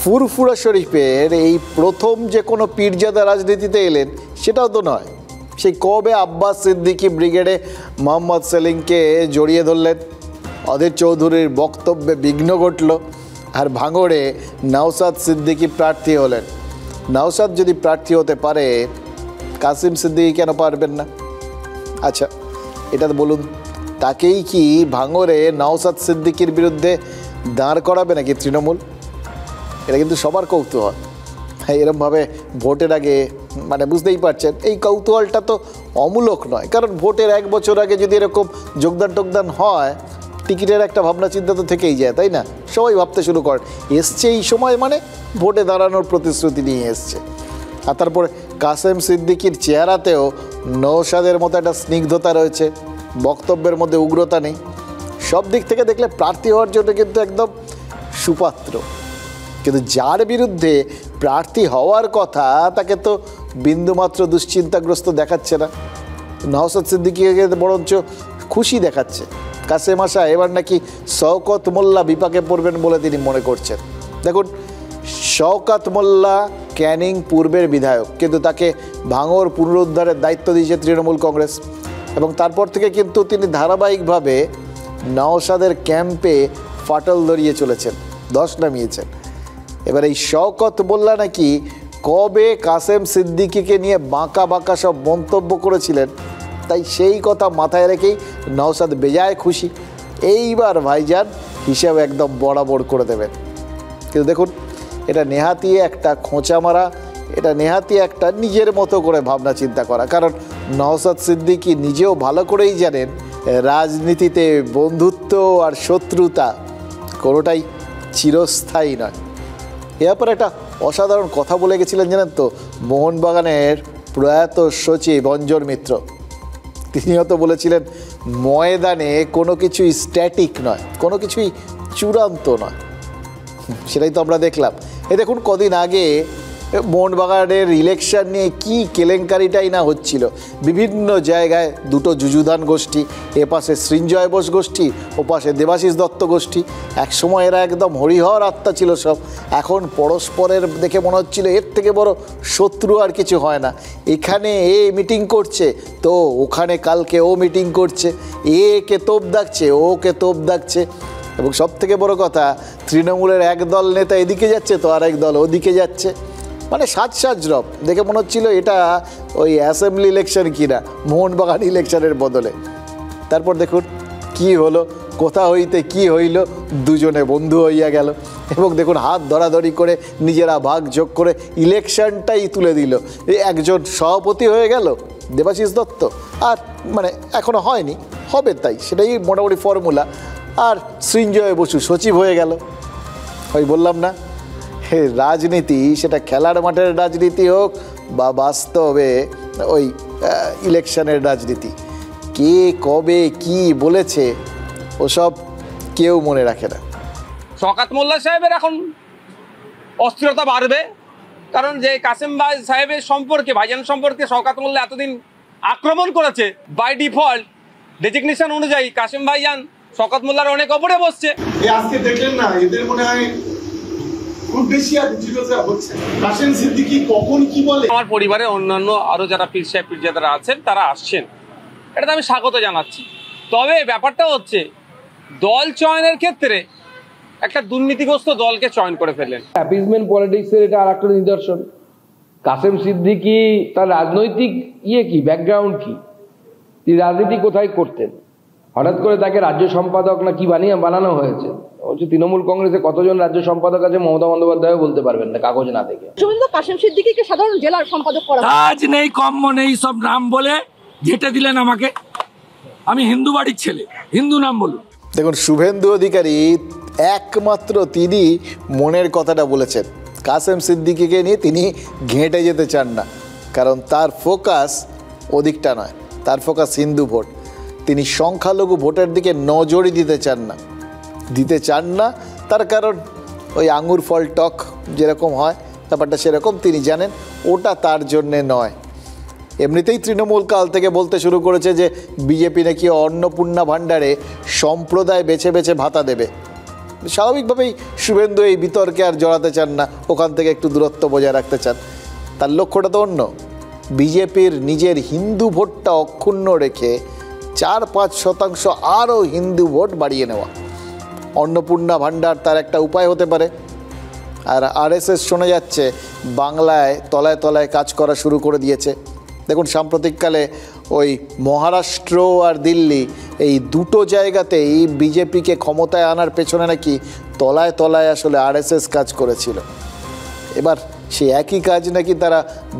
ফুরফুরা শরীফের এই প্রথম যে কোনো পীরজাদা রাজনীতিতে এলেন সেটাও তো নয়। সেই কবে আব্বাস সিদ্দিকী ব্রিগেডে মোহাম্মদ সেলিমকে জড়িয়ে ধরলেন, অধীর চৌধুরীর বক্তব্যে বিঘ্ন ঘটল, আর ভাঙড়ে নওশাদ সিদ্দিকী প্রার্থী হলেন। নওশাদ যদি প্রার্থী হতে পারে, কাসেম সিদ্দিকী কেন পারবেন না? আচ্ছা, এটা বলুন, তাকেই কি ভাঙড়ে নওশাদ সিদ্দিকীর বিরুদ্ধে দাঁড় করাবে নাকি তৃণমূল? এটা কিন্তু সবার কৌতূহল। এরমভাবে ভোটের আগে, মানে বুঝতেই পারছেন এই কৌতূহলটা তো অমূলক নয়, কারণ ভোটের 1 বছর আগে যদি এরকম যোগদান হয়, টিকিটের একটা ভাবনা চিন্তা তো থেকেই যায়, তাই না? সবাই ভাবতে শুরু করে এসছে এই সময়, মানে ভোটে দাঁড়ানোর প্রতিশ্রুতি নিয়ে এসছে। আর তারপরে কাসেম সিদ্দিকীর চেহারাতেও নওশাদের মতো একটা স্নিগ্ধতা রয়েছে, বক্তব্যের মধ্যে উগ্রতা নেই। সব দিক থেকে দেখলে প্রার্থী হওয়ার জন্য কিন্তু একদম সুপাত্র। কিন্তু যার বিরুদ্ধে প্রার্থী হওয়ার কথা, তাকে তো বিন্দুমাত্র দুশ্চিন্তাগ্রস্ত দেখাচ্ছে না। নওশাদ সিদ্দিকীকে বরঞ্চ খুশি দেখাচ্ছে। কাসেম আশা এবার নাকি শওকত মোল্লা বিপাকে পড়বেন বলে তিনি মনে করছেন। দেখুন, শওকত মোল্লা ক্যানিং পূর্বের বিধায়ক, কিন্তু তাকে ভাঙড় পুনরুদ্ধারের দায়িত্ব দিয়েছে তৃণমূল কংগ্রেস, এবং তারপর থেকে কিন্তু তিনি ধারাবাহিকভাবে নওশাদের ক্যাম্পে ফাটল ধরিয়ে চলেছেন, দশ নামিয়েছেন। এবার এই শওকত মোল্লা নাকি কবে কাসেম সিদ্দিকীকে নিয়ে বাঁকা সব মন্তব্য করেছিলেন, তাই সেই কথা মাথায় রেখেই নওশাদ বেজায় খুশি। এইবার ভাইজান হিসাব একদম বরাবর করে দেবেন। কিন্তু দেখুন, এটা নেহাতি একটা খোঁচা মারা, এটা নেহাতি একটা নিজের মতো করে ভাবনা চিন্তা করা। কারণ নওশাদ সিদ্দিকী নিজেও ভালো করেই জানেন রাজনীতিতে বন্ধুত্ব আর শত্রুতা কোনোটাই চিরস্থায়ী নয়। এ ব্যাপারে একটা অসাধারণ কথা বলে গেছিলেন জানেন তো মোহনবাগানের প্রয়াত সচিব অঞ্জন মিত্র। তিনিও তো বলেছিলেন ময়দানে কোনো কিছুই স্ট্যাটিক নয়, কোনো কিছুই চূড়ান্ত নয়। সেটাই তো আমরা দেখলাম। দেখুন কদিন আগে মোহনবাগানের ইলেকশন নিয়ে কি কেলেঙ্কারিটাই না হচ্ছিল। বিভিন্ন জায়গায় দুটো যুযুধান গোষ্ঠী, এপাশে সৃঞ্জয় বোস গোষ্ঠী, ওপাশে দেবাশিস দত্ত গোষ্ঠী। একসময় এরা একদম হরিহর আত্মা ছিল সব। এখন পরস্পরের দেখে মনে হচ্ছিল এর থেকে বড় শত্রু আর কিছু হয় না। এখানে এ মিটিং করছে তো ওখানে কালকে ও মিটিং করছে, একে তোপ দাগছে, ওকে তোপ দাগছে। এবং সব থেকে বড় কথা, তৃণমূলের একদল নেতা এদিকে যাচ্ছে তো আর এক দল ওদিকে যাচ্ছে। মানে সাজ রব দেখে মনে হচ্ছিল এটা ওই অ্যাসেম্বলি ইলেকশন কিনা, মোহনবাগান ইলেকশনের বদলে। তারপর দেখুন কি হলো, কোথা হইতে কি হইল, দুজনে বন্ধু হইয়া গেল। এবং দেখুন হাত ধরাধরি করে নিজেরা ভাগ যোগ করে ইলেকশনটাই তুলে দিল। একজন সভাপতি হয়ে গেল দেবাশিস দত্ত, আর মানে এখনো হয়নি, হবে তাই, সেটাই মোটামুটি ফর্মুলা। আর সৃঞ্জয় বসু সচিব হয়ে গেল। ওই বললাম না, রাজনীতি সেটা খেলার মাঠের রাজনীতি হোক বা বাস্তবে ওই ইলেকশনের রাজনীতি, কে কবে কি বলেছে ওসব কেউ মনে রাখে না। শওকত মোল্লা সাহেবের এখন অস্থিরতা বাড়বে, কারণ যে কাসেম ভাই সাহেবের সম্পর্কে, ভাইজান সম্পর্কে শওকত মোল্লা এতদিন আক্রমণ করেছে, বাই ডিফল্ট ডেজিগনেশন অনুযায়ী কাসেম ভাইজান শওকত মোল্লার অনেক ওপরে বসছে। আজকে দেখলেন না, এদের মনে হয় খুব বেশি আর হচ্ছে। কাসেম সিদ্দিকী কখন কি বলে। আমার পরিবারের অন্যান্য আরো যারা পীর সাহেব পীরজাদারা আছেন তারা আসছেন, এটাতে আমি স্বাগত জানাচ্ছি। তবে ব্যাপারটা হচ্ছে দল চয়নের ক্ষেত্রে একটা দুর্নীতিগ্রস্ত দলকে চয়ন করে ফেললেন। অ্যাপিজমেন্ট পলিটিক্সের এটা আর একটা নিদর্শন। কাসেম সিদ্দিকী তার রাজনৈতিক কি ব্যাকগ্রাউন্ড কি, তিনি রাজনীতি কোথায় করতেন, হঠাৎ করে তাকে রাজ্য সম্পাদক না কি বানানো হয়েছে। তৃণমূল কংগ্রেসে কতজন রাজ্য সম্পাদক আছে মমতা বন্দ্যোপাধ্যায় বলতে পারবেন না কাগজ না দেখে। কাসেম সিদ্দিকীকে সাধারণ জেলার সম্পাদক করা, কাজ নেই কম্ম নেই সব নাম বলে যেটা দিলেন আমাকে। আমি হিন্দু বাড়ির ছেলে, হিন্দু নাম বলুন। দেখুন শুভেন্দু অধিকারী একমাত্র তিনি মনের কথাটা বলেছেন। কাসেম সিদ্দিকীকে নিয়ে তিনি ঘেঁটে যেতে চান না, কারণ তার ফোকাস ওদিকটা নয়, তার ফোকাস হিন্দু ভোট। তিনি সংখ্যালঘু ভোটের দিকে নজরই দিতে চান না। তার কারণ ওই আঙুর ফল টক যেরকম হয় ব্যাপারটা সেরকম তিনি জানেন, ওটা তার জন্যে নয়। এমনিতেই তৃণমূল কাল থেকে বলতে শুরু করেছে যে বিজেপি নাকি অন্নপূর্ণা ভাণ্ডারে সম্প্রদায় বেছে বেছে ভাতা দেবে। স্বাভাবিকভাবেই শুভেন্দু এই বিতর্কে আর জড়াতে চান না, ওখান থেকে একটু দূরত্ব বজায় রাখতে চান। তার লক্ষ্যটা তো অন্য, বিজেপির নিজের হিন্দু ভোটটা অক্ষুণ্ণ রেখে 4-5% আরও হিন্দু ভোট বাড়িয়ে নেওয়া। অন্নপূর্ণা ভাণ্ডার তার একটা উপায় হতে পারে। আর আরএসএস শোনা যাচ্ছে বাংলায় তলায় তলায় কাজ করা শুরু করে দিয়েছে। দেখুন সাম্প্রতিককালে ওই মহারাষ্ট্র আর দিল্লি এই দুটো জায়গাতেই বিজেপিকে ক্ষমতায় আনার পেছনে নাকি তলায় তলায় আসলে আরএসএস কাজ করেছিল। এবার সেই একই কাজ নাকি তারা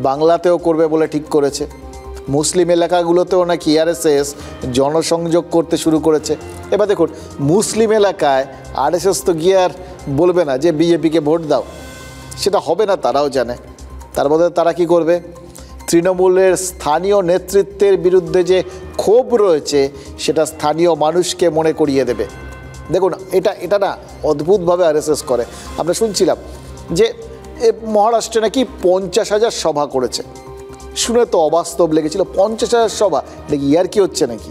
বাংলাতেও করবে বলে ঠিক করেছে। মুসলিম এলাকাগুলোতেও নাকি আরএসএস জনসংযোগ করতে শুরু করেছে। এবার দেখুন মুসলিম এলাকায় আরএসএস তো গিয়ে আর বলবে না যে বিজেপিকে ভোট দাও, সেটা হবে না, তারাও জানে। তার বদলে তারা কি করবে, তৃণমূলের স্থানীয় নেতৃত্বের বিরুদ্ধে যে ক্ষোভ রয়েছে সেটা স্থানীয় মানুষকে মনে করিয়ে দেবে। দেখুন এটা না অদ্ভুতভাবে আরএসএস করে। আমরা শুনছিলাম যে মহারাষ্ট্রে নাকি 50,000 সভা করেছে, শুনে তো অবাস্তব লেগেছিল। 50,000 সভা, এটা কি ইয়ার কি হচ্ছে নাকি?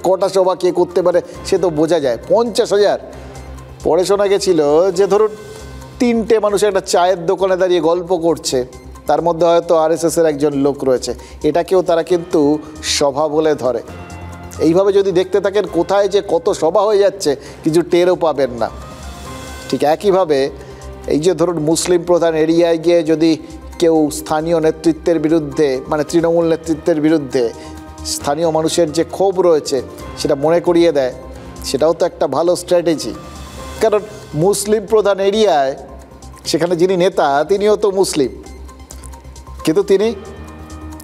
কটা সভা কে করতে পারে সে তো বোঝা যায়। 50,000। পরে শোনা গেছিল যে ধরুন 3টে মানুষ একটা চায়ের দোকানে দাঁড়িয়ে গল্প করছে, তার মধ্যে হয়তো আরএসএসের একজন লোক রয়েছে, এটাকেও তারা কিন্তু সভা বলে ধরে। এইভাবে যদি দেখতে থাকেন কোথায় যে কত সভা হয়ে যাচ্ছে কিছু টেরও পাবেন না। ঠিক একইভাবে এই যে ধরুন মুসলিম প্রধান এরিয়ায় গিয়ে যদি কেউ স্থানীয় নেতৃত্বের বিরুদ্ধে মানে তৃণমূল নেতৃত্বের বিরুদ্ধে স্থানীয় মানুষের যে ক্ষোভ রয়েছে সেটা মনে করিয়ে দেয়, সেটাও তো একটা ভালো স্ট্র্যাটেজি। কারণ মুসলিম প্রধান এরিয়ায় সেখানে যিনি নেতা তিনিও তো মুসলিম, কিন্তু তিনি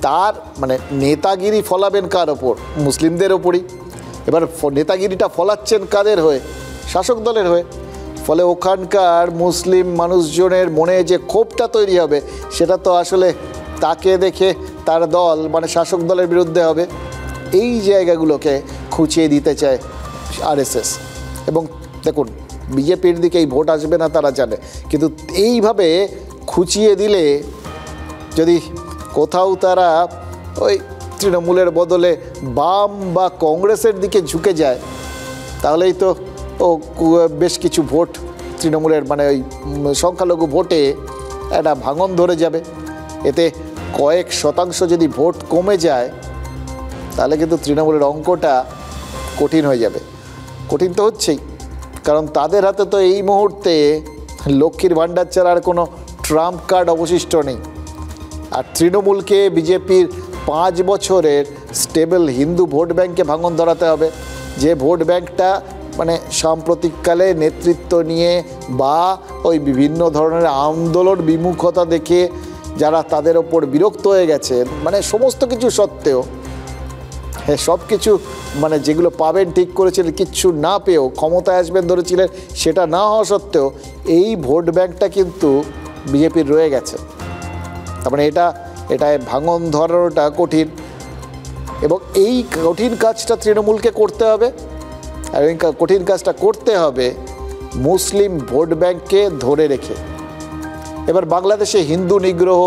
তার মানে নেতাগিরি ফলাবেন কার ওপর? মুসলিমদের ওপরই। এবার নেতাগিরিটা ফলাচ্ছেন কাদের হয়ে? শাসক দলের হয়ে। ফলে ওখানকার মুসলিম মানুষজনের মনে যে ক্ষোভটা তৈরি হবে সেটা তো আসলে তাকে দেখে তার দল মানে শাসক দলের বিরুদ্ধে হবে। এই জায়গাগুলোকে খুঁচিয়ে দিতে চায় আরএসএস। এবং দেখুন, বিজেপির দিকে এই ভোট আসবে না তারা জানে, কিন্তু এইভাবে খুঁচিয়ে দিলে যদি কোথাও তারা ওই তৃণমূলের বদলে বাম বা কংগ্রেসের দিকে ঝুঁকে যায়, তাহলেই তো বেশ কিছু ভোট তৃণমূলের মানে ওই সংখ্যালঘু ভোটে একটা ভাঙন ধরে যাবে। এতে কয়েক শতাংশ যদি ভোট কমে যায় তাহলে কিন্তু তৃণমূলের অঙ্কটা কঠিন হয়ে যাবে। কঠিন তো হচ্ছেই, কারণ তাদের হাতে তো এই মুহূর্তে লক্ষ্মীর ভাণ্ডার ছাড়া আর কোনো ট্রাম্প কার্ড অবশিষ্ট নেই। আর তৃণমূলকে বিজেপির 5 বছরের স্টেবল হিন্দু ভোট ব্যাংকে ভাঙন ধরাতে হবে, যে ভোট ব্যাংকটা মানে সাম্প্রতিককালে নেতৃত্ব নিয়ে বা ওই বিভিন্ন ধরনের আন্দোলন বিমুখতা দেখে যারা তাদের ওপর বিরক্ত হয়ে গেছেন, মানে সমস্ত কিছু সত্ত্বেও হ্যাঁ সব কিছু মানে যেগুলো পাবেন ঠিক করেছিলেন, কিচ্ছু না পেয়েও ক্ষমতায় আসবেন ধরেছিলেন, সেটা না হওয়া সত্ত্বেও এই ভোট ব্যাংকটা কিন্তু বিজেপির রয়ে গেছে। তার মানে এটায় ভাঙন ধরানোটা কঠিন, এবং এই কঠিন কাজটা তৃণমূলকে করতে হবে। আর এই কঠিন কাজটা করতে হবে মুসলিম ভোট ব্যাংককে ধরে রেখে। এবার বাংলাদেশে হিন্দু নিগ্রহ,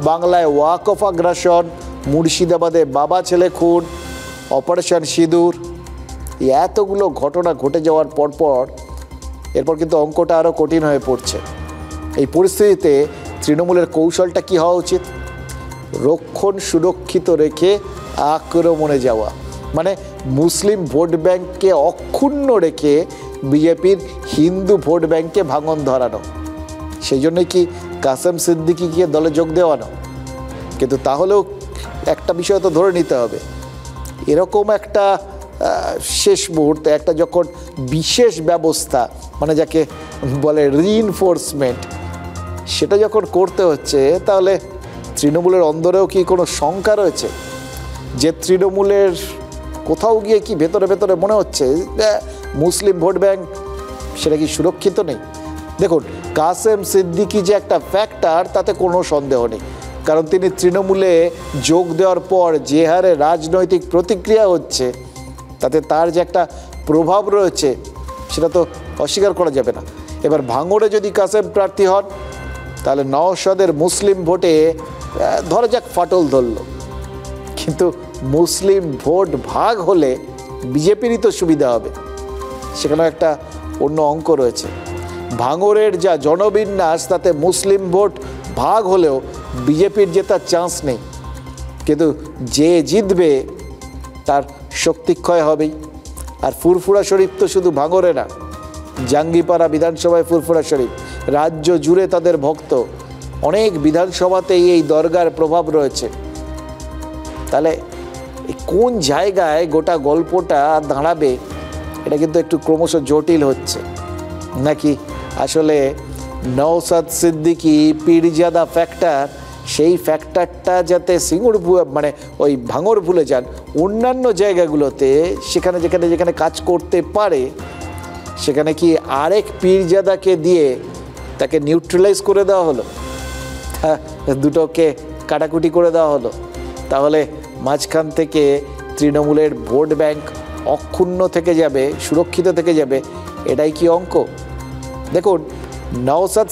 বাংলায় ওয়াকফ আগ্রাসন, মুর্শিদাবাদে বাবা ছেলে খুন, অপারেশন সিঁদুর, এতগুলো ঘটনা ঘটে যাওয়ার পরপর এরপর কিন্তু অঙ্কটা আরও কঠিন হয়ে পড়ছে। এই পরিস্থিতিতে তৃণমূলের কৌশলটা কি হওয়া উচিত? রক্ষণ সুরক্ষিত রেখে আক্রমণে যাওয়া, মানে মুসলিম ভোট ব্যাংককে অক্ষুণ্ণ রেখে বিজেপির হিন্দু ভোট ব্যাংকে ভাঙন ধরানো। সেই জন্যই কি কাসেম সিদ্দিকিকে দলে যোগ দেওয়ানো? কিন্তু তাহলেও একটা বিষয় তো ধরে নিতে হবে, এরকম একটা শেষ মুহূর্তে একটা যখন বিশেষ ব্যবস্থা মানে যাকে বলে রিইনফোর্সমেন্ট, সেটা যখন করতে হচ্ছে, তাহলে তৃণমূলের অন্দরেও কি কোনো শঙ্কা রয়েছে যে তৃণমূলের কোথাও গিয়ে কি ভেতরে ভেতরে মনে হচ্ছে মুসলিম ভোট ব্যাংক সেটা কি সুরক্ষিত নেই? দেখুন, কাসেম সিদ্দিকি যে একটা ফ্যাক্টর তাতে কোনো সন্দেহ নেই, কারণ তিনি তৃণমূলে যোগ দেওয়ার পর যে হারে রাজনৈতিক প্রতিক্রিয়া হচ্ছে তাতে তার যে একটা প্রভাব রয়েছে সেটা তো অস্বীকার করা যাবে না। এবার ভাঙড়ে যদি কাসেম প্রার্থী হন তাহলে নওশাদের মুসলিম ভোটে ধরা যাক ফাটল ধরল, কিন্তু মুসলিম ভোট ভাগ হলে বিজেপিরই তো সুবিধা হবে, সেখানেও একটা অন্য অঙ্ক রয়েছে। ভাঙড়ের যা জনবিন্যাস তাতে মুসলিম ভোট ভাগ হলেও বিজেপির জেতার চান্স নেই, কিন্তু যে জিতবে তার শক্তিক্ষয় হবেই। আর ফুরফুরা শরীফ তো শুধু ভাঙড়ে না, জাঙ্গিপাড়া বিধানসভায় ফুরফুরা শরীফ, রাজ্য জুড়ে তাদের ভক্ত, অনেক বিধানসভাতেই এই দরগার প্রভাব রয়েছে। তাহলে কোন জায়গায় গোটা গল্পটা দাঁড়াবে এটা কিন্তু একটু ক্রমশ জটিল হচ্ছে। নাকি আসলে নওশাদ সিদ্দিকি পীরজাদা ফ্যাক্টর, সেই ফ্যাক্টরটা যাতে সিঙ্গুর মানে ওই ভাঙড় ভুলে যান, অন্যান্য জায়গাগুলোতে সেখানে যেখানে যেখানে কাজ করতে পারে সেখানে কি আরেক পীরজাদাকে দিয়ে তাকে নিউট্রালাইজ করে দেওয়া হলো, দুটোকে কাটাকুটি করে দেওয়া হলো, তাহলে মাঝখান থেকে তৃণমূলের ভোট ব্যাংক অক্ষুণ্ণ থেকে যাবে, সুরক্ষিত থেকে যাবে। এটাই কি অঙ্ক? দেখুন, নওশাদ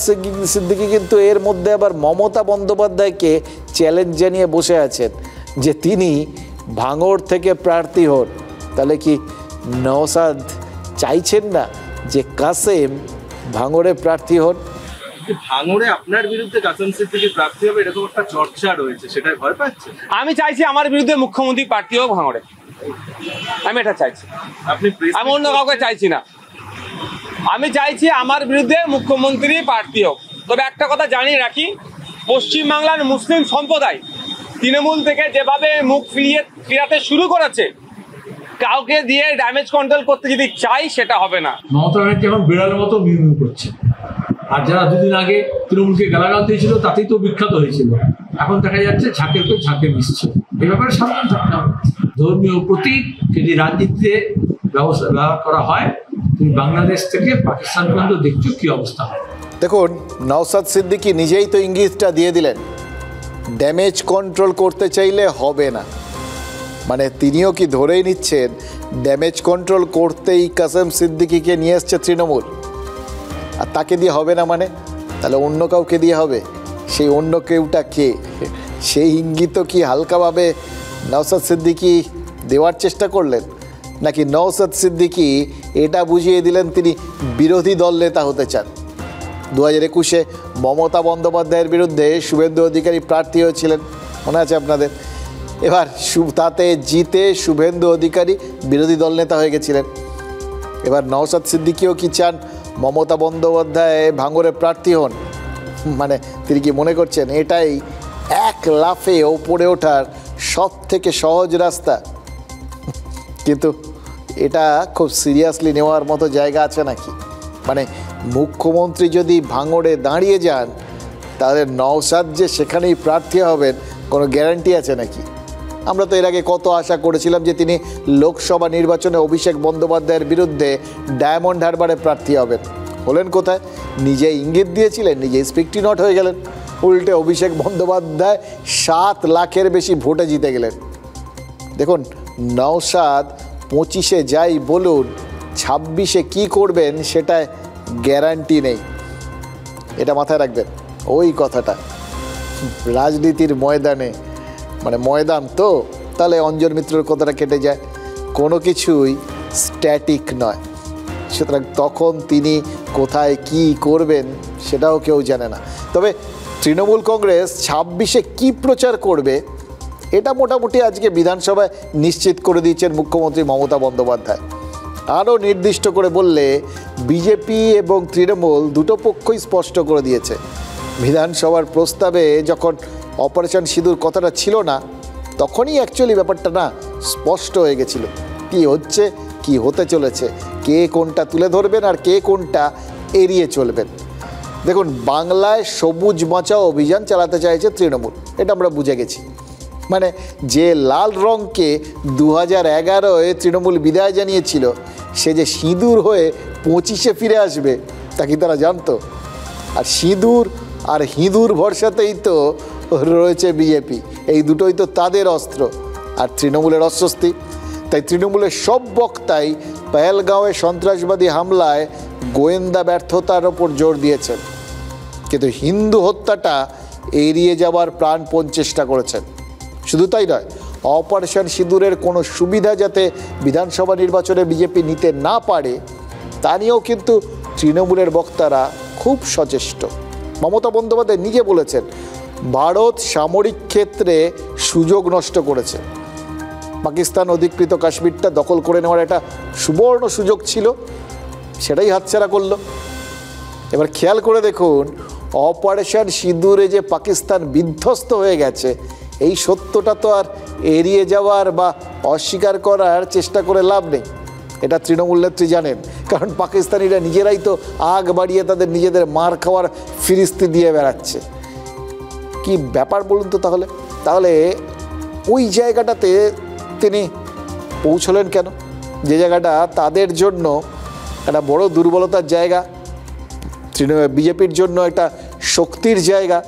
সিদ্দিকি কিন্তু এর মধ্যে আবার মমতা বন্দ্যোপাধ্যায়কে চ্যালেঞ্জ জানিয়ে বসে আছেন যে তিনি ভাঙড় থেকে প্রার্থী হন। তাহলে কি নওশাদ চাইছেন না যে কাসেম ভাঙড়ে প্রার্থী হন? ভাঙড়ে আপনার বিরুদ্ধে কাসেম সিদ্দিকি প্রার্থী হবে এরকম একটা চর্চা রয়েছে, সেটাই ভয় পাচ্ছে? আমি চাইছি আমার বিরুদ্ধে মুখ্যমন্ত্রী প্রার্থী হোক ভাঙড়ে, আমি এটা চাইছি। আমি অন্য কাউকে চাইছি না, আমি চাইছি আমার বিরুদ্ধে মুখ্যমন্ত্রী প্রার্থী হোক। তবে একটা কথা জানিয়ে রাখি, পশ্চিমবাংলার মুসলিম সম্প্রদায় তৃণমূল থেকে যেভাবে মুখ ফিরাতে শুরু করেছে, কাউকে দিয়ে ড্যামেজ কন্ট্রোল করতে যদি চাই সেটা হবে না। মমতা ব্যানার্জি এখন বিড়ালের মতো মিউ মিউ করছে, আর যারা দুদিন আগে তৃণমূলকে গালাগাল দিয়েছিল তাতেই তো বিখ্যাত হয়েছিল, এখন দেখা যাচ্ছে ঝাঁকের পর ঝাঁকে মিশছে। এ ব্যাপারে সাবধান থাকতে হবে। ধর্মীয় প্রতীক যদি রাজনীতিতে ব্যবহার করা হয়, তুমি বাংলাদেশ থেকে পাকিস্তান পর্যন্ত দেখছো কি অবস্থা হয়। দেখুন, নওশাদ সিদ্দিকী নিজেই তো ইঙ্গিতটা দিয়ে দিলেন, ড্যামেজ কন্ট্রোল করতে চাইলে হবে না। মানে তিনিও কি ধরেই নিচ্ছেন ড্যামেজ কন্ট্রোল করতেই কাসেম সিদ্দিকীকে নিয়ে এসছে তৃণমূল, আর তাকে দিয়ে হবে না? মানে তাহলে অন্য কাউকে দিয়ে হবে। সেই অন্য কেউটা কে? সেই ইঙ্গিত কি হালকাভাবে নওশাদ সিদ্দিকী দেওয়ার চেষ্টা করলেন, নাকি নওশাদ সিদ্দিকী এটা বুঝিয়ে দিলেন তিনি বিরোধী দল নেতা হতে চান? 2021-এ মমতা বন্দ্যোপাধ্যায়ের বিরুদ্ধে শুভেন্দু অধিকারী প্রার্থী হয়েছিলেন, মনে আছে আপনাদের? এবার তাতে জিতে শুভেন্দু অধিকারী বিরোধী দল নেতা হয়ে গেছিলেন। এবার নওশাদ সিদ্দিকীও কি চান মমতা বন্দ্যোপাধ্যায় ভাঙড়ে প্রার্থী হন? মানে তিনি কি মনে করছেন এটাই এক লাফে ওপরে ওঠার সব থেকে সহজ রাস্তা? কিন্তু এটা খুব সিরিয়াসলি নেওয়ার মতো জায়গা আছে নাকি? মানে মুখ্যমন্ত্রী যদি ভাঙড়ে দাঁড়িয়ে যান, তাহলে নওশাদ যে সেখানেই প্রার্থী হবেন কোনো গ্যারান্টি আছে নাকি? আমরা তো এর আগে কত আশা করেছিলাম যে তিনি লোকসভা নির্বাচনে অভিষেক বন্দ্যোপাধ্যায়ের বিরুদ্ধে ডায়মন্ড হারবারে প্রার্থী হবেন। হলেন কোথায়? নিজে ইঙ্গিত দিয়েছিলেন, নিজে স্পিকটি নট হয়ে গেলেন। উল্টে অভিষেক বন্দ্যোপাধ্যায় 7 লাখের বেশি ভোটে জিতে গেলেন। দেখুন, নওশাদ 25-এ যাই বলুন, 26-এ কী করবেন সেটায় গ্যারান্টি নেই। এটা মাথায় রাখবেন, ওই কথাটা। রাজনীতির ময়দানে, মানে ময়দান তো, তাহলে অঞ্জন মিত্রের কথাটা কেটে যায়, কোনো কিছুই স্ট্যাটিক নয়। সুতরাং তখন তিনি কোথায় কি করবেন সেটাও কেউ জানে না। তবে তৃণমূল কংগ্রেস 26-এ কী প্রচার করবে এটা মোটামুটি আজকে বিধানসভায় নিশ্চিত করে দিয়েছেন মুখ্যমন্ত্রী মমতা বন্দ্যোপাধ্যায়। আরও নির্দিষ্ট করে বললে, বিজেপি এবং তৃণমূল দুটো পক্ষই স্পষ্ট করে দিয়েছে, বিধানসভার প্রস্তাবে যখন অপারেশন সিঁদুর কথাটা ছিল না, তখনই অ্যাকচুয়ালি ব্যাপারটা না স্পষ্ট হয়ে গেছিল কি হচ্ছে, কি হতে চলেছে, কে কোনটা তুলে ধরবেন আর কে কোনটা এড়িয়ে চলবেন। দেখুন, বাংলায় সবুজ বাঁচাও অভিযান চালাতে চাইছে তৃণমূল, এটা আমরা বুঝে গেছি। মানে যে লাল রঙকে 2011-এ তৃণমূল বিদায় জানিয়েছিল, সে যে সিঁদুর হয়ে 25-এ ফিরে আসবে তা কি তারা জানতো? আর সিঁদুর আর হিঁদুর ভরসাতেই তো রয়েছে বিজেপি, এই দুটোই তো তাদের অস্ত্র, আর তৃণমূলের অস্বস্তি। তাই তৃণমূলের সব বক্তাই পেহেলগাঁওয়ে সন্ত্রাসবাদী হামলায় গোয়েন্দা ব্যর্থতার ওপর জোর দিয়েছেন, কিন্তু হিন্দু হত্যাটা এড়িয়ে যাওয়ার প্রাণপণ চেষ্টা করেছেন। শুধু তাই নয়, অপারেশন সিঁদুরের কোনো সুবিধা যাতে বিধানসভা নির্বাচনে বিজেপি নিতে না পারে তা নিয়েও কিন্তু তৃণমূলের বক্তারা খুব সচেষ্ট। মমতা বন্দ্যোপাধ্যায় নিজে বলেছেন, ভারত সামরিক ক্ষেত্রে সুযোগ নষ্ট করেছে। পাকিস্তান অধিকৃত কাশ্মীরটা দখল করে নেওয়ার একটা সুবর্ণ সুযোগ ছিল, সেটাই হাতছাড়া করলো। এবার খেয়াল করে দেখুন, অপারেশন সিঁদুরে যে পাকিস্তান বিধ্বস্ত হয়ে গেছে, এই সত্যটা তো আর এড়িয়ে যাওয়ার বা অস্বীকার করার চেষ্টা করে লাভ নেই। এটা তৃণমূল নেত্রী জানেন, কারণ পাকিস্তানিরা নিজেরাই তো আগ বাড়িয়ে তাদের নিজেদের মার খাওয়ার ফিরিস্তি দিয়ে বেড়াচ্ছে। কি ব্যাপার বলুন তো? তাহলে ওই জায়গাটাতে তিনি পৌঁছলেন কেন, যে জায়গাটা তাদের জন্য একটা বড় দুর্বলতার জায়গা, বিজেপির জন্য একটা শক্তির জায়গা।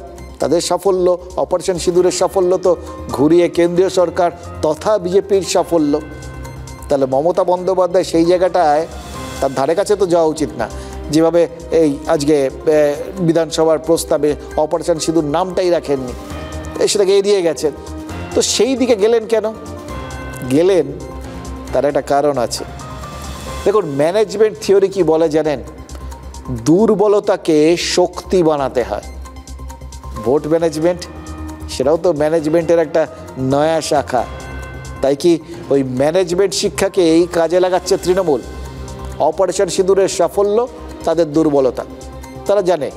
তাদের সাফল্য, অপারেশন সিঁদুরের সাফল্য তো ঘুরিয়ে কেন্দ্রীয় সরকার তথা বিজেপির সাফল্য। তাহলে মমতা বন্দ্যোপাধ্যায় সেই জায়গাটায় তার ধারে কাছে তো যাওয়া উচিত না, যেভাবে এই আজকে বিধানসভার প্রস্তাবে অপারেশন সিঁদুর নামটাই রাখেননি, সেটাকে এড়িয়ে গেছেন। তো সেই দিকে গেলেন কেন? গেলেন তার একটা কারণ আছে। দেখুন, ম্যানেজমেন্ট থিওরি কি বলে জানেন? দুর্বলতাকে শক্তি বানাতে হয়। ভোট ম্যানেজমেন্ট, সেটাও তো ম্যানেজমেন্টের একটা নয়া শাখা। তাই কি ওই ম্যানেজমেন্ট শিক্ষাকেই কাজে লাগাচ্ছে তৃণমূল? অপারেশন সিঁদুরের সাফল্য তাদের দুর্বলতা, তারা জানে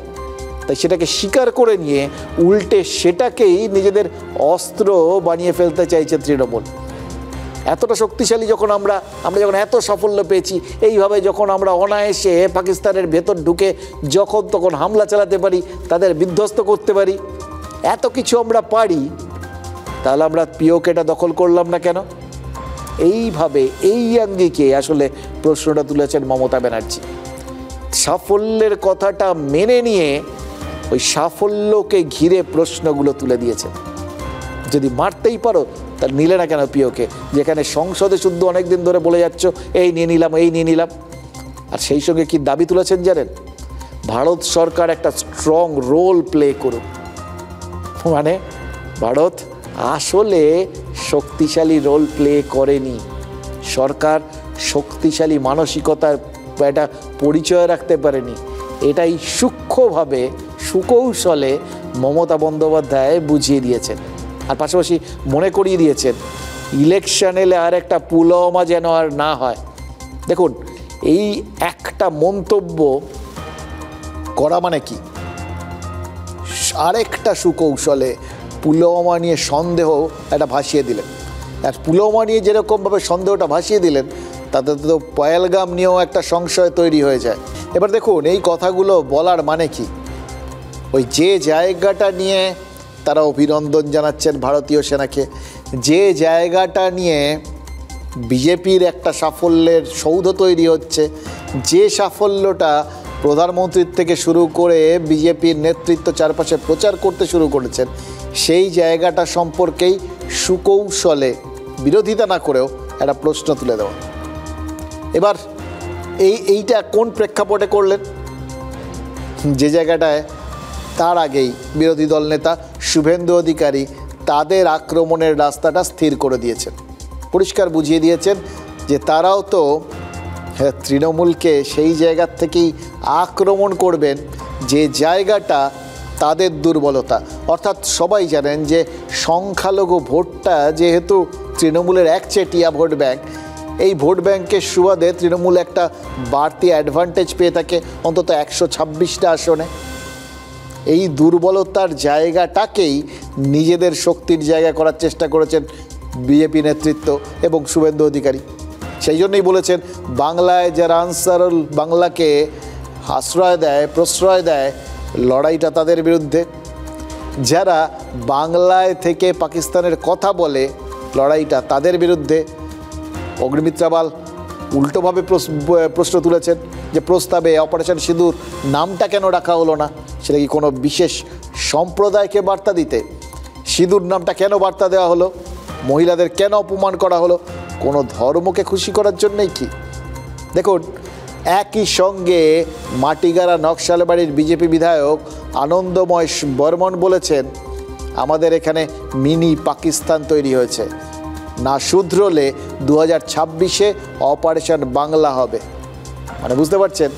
তাই সেটাকে স্বীকার করে নিয়ে উল্টে সেটাকেই নিজেদের অস্ত্র বানিয়ে ফেলতে চাইছে তৃণমূল। এতটা শক্তিশালী যখন আমরা যখন এত সাফল্য পেয়েছি, এইভাবে যখন আমরা অনায়াসে পাকিস্তানের ভেতর ঢুকে যখন তখন হামলা চালাতে পারি, তাদের বিধ্বস্ত করতে পারি, এত কিছু আমরা পারি, তাহলে আমরা পিওকেটা দখল করলাম না কেন? এইভাবে এই আঙ্গিকে আসলে প্রশ্নটা তুলেছেন মমতা ব্যানার্জি। সাফল্যের কথাটা মেনে নিয়ে ওই সাফল্যকে ঘিরে প্রশ্নগুলো তুলে দিয়েছেন। যদি মারতেই পারো তাহলে নিলে না কেন পিওকে, যেখানে সংসদে শুদ্ধ অনেকদিন ধরে বলে যাচ্ছ এই নিয়ে নিলাম, এই নিয়ে নিলাম। আর সেই সঙ্গে কি দাবি তুলেছেন জানেন? ভারত সরকার একটা স্ট্রং রোল প্লে করুক। মানে ভারত আসলে শক্তিশালী রোল প্লে করেনি, সরকার শক্তিশালী মানসিকতার একটা পরিচয় রাখতে পারেনি, এটাই সূক্ষ্মভাবে সুকৌশলে মমতা বন্দ্যোপাধ্যায় বুঝিয়ে দিয়েছেন। আর পাশাপাশি মনে করিয়ে দিয়েছেন ইলেকশন এলে আর একটা পুলওয়ামা যেন আর না হয়। দেখুন, এই একটা মন্তব্য করা মানে কি, আরেকটা সুকৌশলে পুলওয়ামা নিয়ে সন্দেহ এটা ভাসিয়ে দিলেন। আর পুলওয়ামা নিয়ে যেরকমভাবে সন্দেহটা ভাসিয়ে দিলেন, তাতে তো পয়েলগাম নিয়েও একটা সংশয় তৈরি হয়ে যায়। এবার দেখুন, এই কথাগুলো বলার মানে কি, ওই যে জায়গাটা নিয়ে তারা অভিনন্দন জানাচ্ছেন ভারতীয় সেনাকে, যে জায়গাটা নিয়ে বিজেপির একটা সাফল্যের সৌধ তৈরি হচ্ছে, যে সাফল্যটা প্রধানমন্ত্রীর থেকে শুরু করে বিজেপির নেতৃত্ব চারপাশে প্রচার করতে শুরু করেছেন, সেই জায়গাটা সম্পর্কেই সুকৌশলে বিরোধিতা না করেও একটা প্রশ্ন তুলে দেওয়া। এবার এইটা কোন প্রেক্ষাপটে করলেন? যে জায়গাটায় তার আগেই বিরোধী দল নেতা শুভেন্দু অধিকারী তাদের আক্রমণের রাস্তাটা স্থির করে দিয়েছেন, পরিষ্কার বুঝিয়ে দিয়েছেন যে তারাও তো তৃণমূলকে সেই জায়গার থেকেই আক্রমণ করবেন যে জায়গাটা তাদের দুর্বলতা। অর্থাৎ সবাই জানেন যে সংখ্যালঘু ভোটটা যেহেতু তৃণমূলের একচেটিয়া ভোট ব্যাংক, এই ভোট ব্যাংকের সুবাদে তৃণমূল একটা বাড়তি অ্যাডভান্টেজ পেয়ে থাকে অন্তত 126টা আসনে। এই দুর্বলতার জায়গাটাকেই নিজেদের শক্তির জায়গা করার চেষ্টা করেছেন বিজেপি নেতৃত্ব এবং শুভেন্দু অধিকারী। সেই জন্যই বলেছেন বাংলায় যারা আনসারুল বাংলাকে আশ্রয় দেয়, প্রশ্রয় দেয়, লড়াইটা তাদের বিরুদ্ধে। যারা বাংলায় থেকে পাকিস্তানের কথা বলে, লড়াইটা তাদের বিরুদ্ধে। অগ্নিমিত্রাপাল উল্টোভাবে প্রশ্ন তুলেছেন যে প্রস্তাবে অপারেশন সিঁদুর নামটা কেন রাখা হলো না? সেটা কি কোনো বিশেষ সম্প্রদায়কে বার্তা দিতে? সিঁদুর নামটা কেন বার্তা দেওয়া হলো? মহিলাদের কেন অপমান করা হলো? কোনো ধর্মকে খুশি করার জন্যই কি? দেখুন, একই সঙ্গে মাটিগাড়া নকশালবাড়ির বিজেপি বিধায়ক আনন্দময় বর্মন বলেছেন আমাদের এখানে মিনি পাকিস্তান তৈরি হয়েছে, না শুধরোলে 2026-এ অপারেশন বাংলা হবে। মানে বুঝতে পারছেন,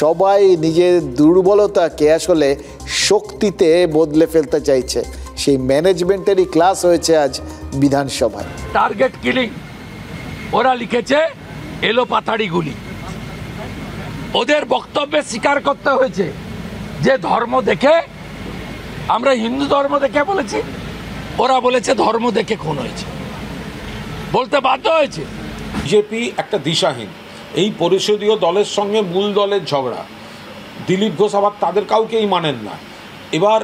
সবাই নিজের দুর্বলতাকে আসলে শক্তিতে বদলে ফেলতে চাইছে। সেই ম্যানেজমেন্টেরই ক্লাস হয়েছে আজ বিধানসভায়। টার্গেট কিলিং ওরা লিখেছে এলো পাতাড়ি গুলি। ওদের বক্তব্যে স্বীকার করতে হয়েছে যে ধর্ম দেখে, আমরা হিন্দু ধর্ম দেখে বলেছি, ওরা বলেছে ধর্ম দেখে খুন হয়েছে, বলতে বাধ্য হয়েছে। বিজেপি একটা দিশাহীন, এই পরিষদীয় দলের সঙ্গে মূল দলের ঝগড়া। দিলীপ ঘোষ আবার তাদের কাউকেই মানেন না। এবার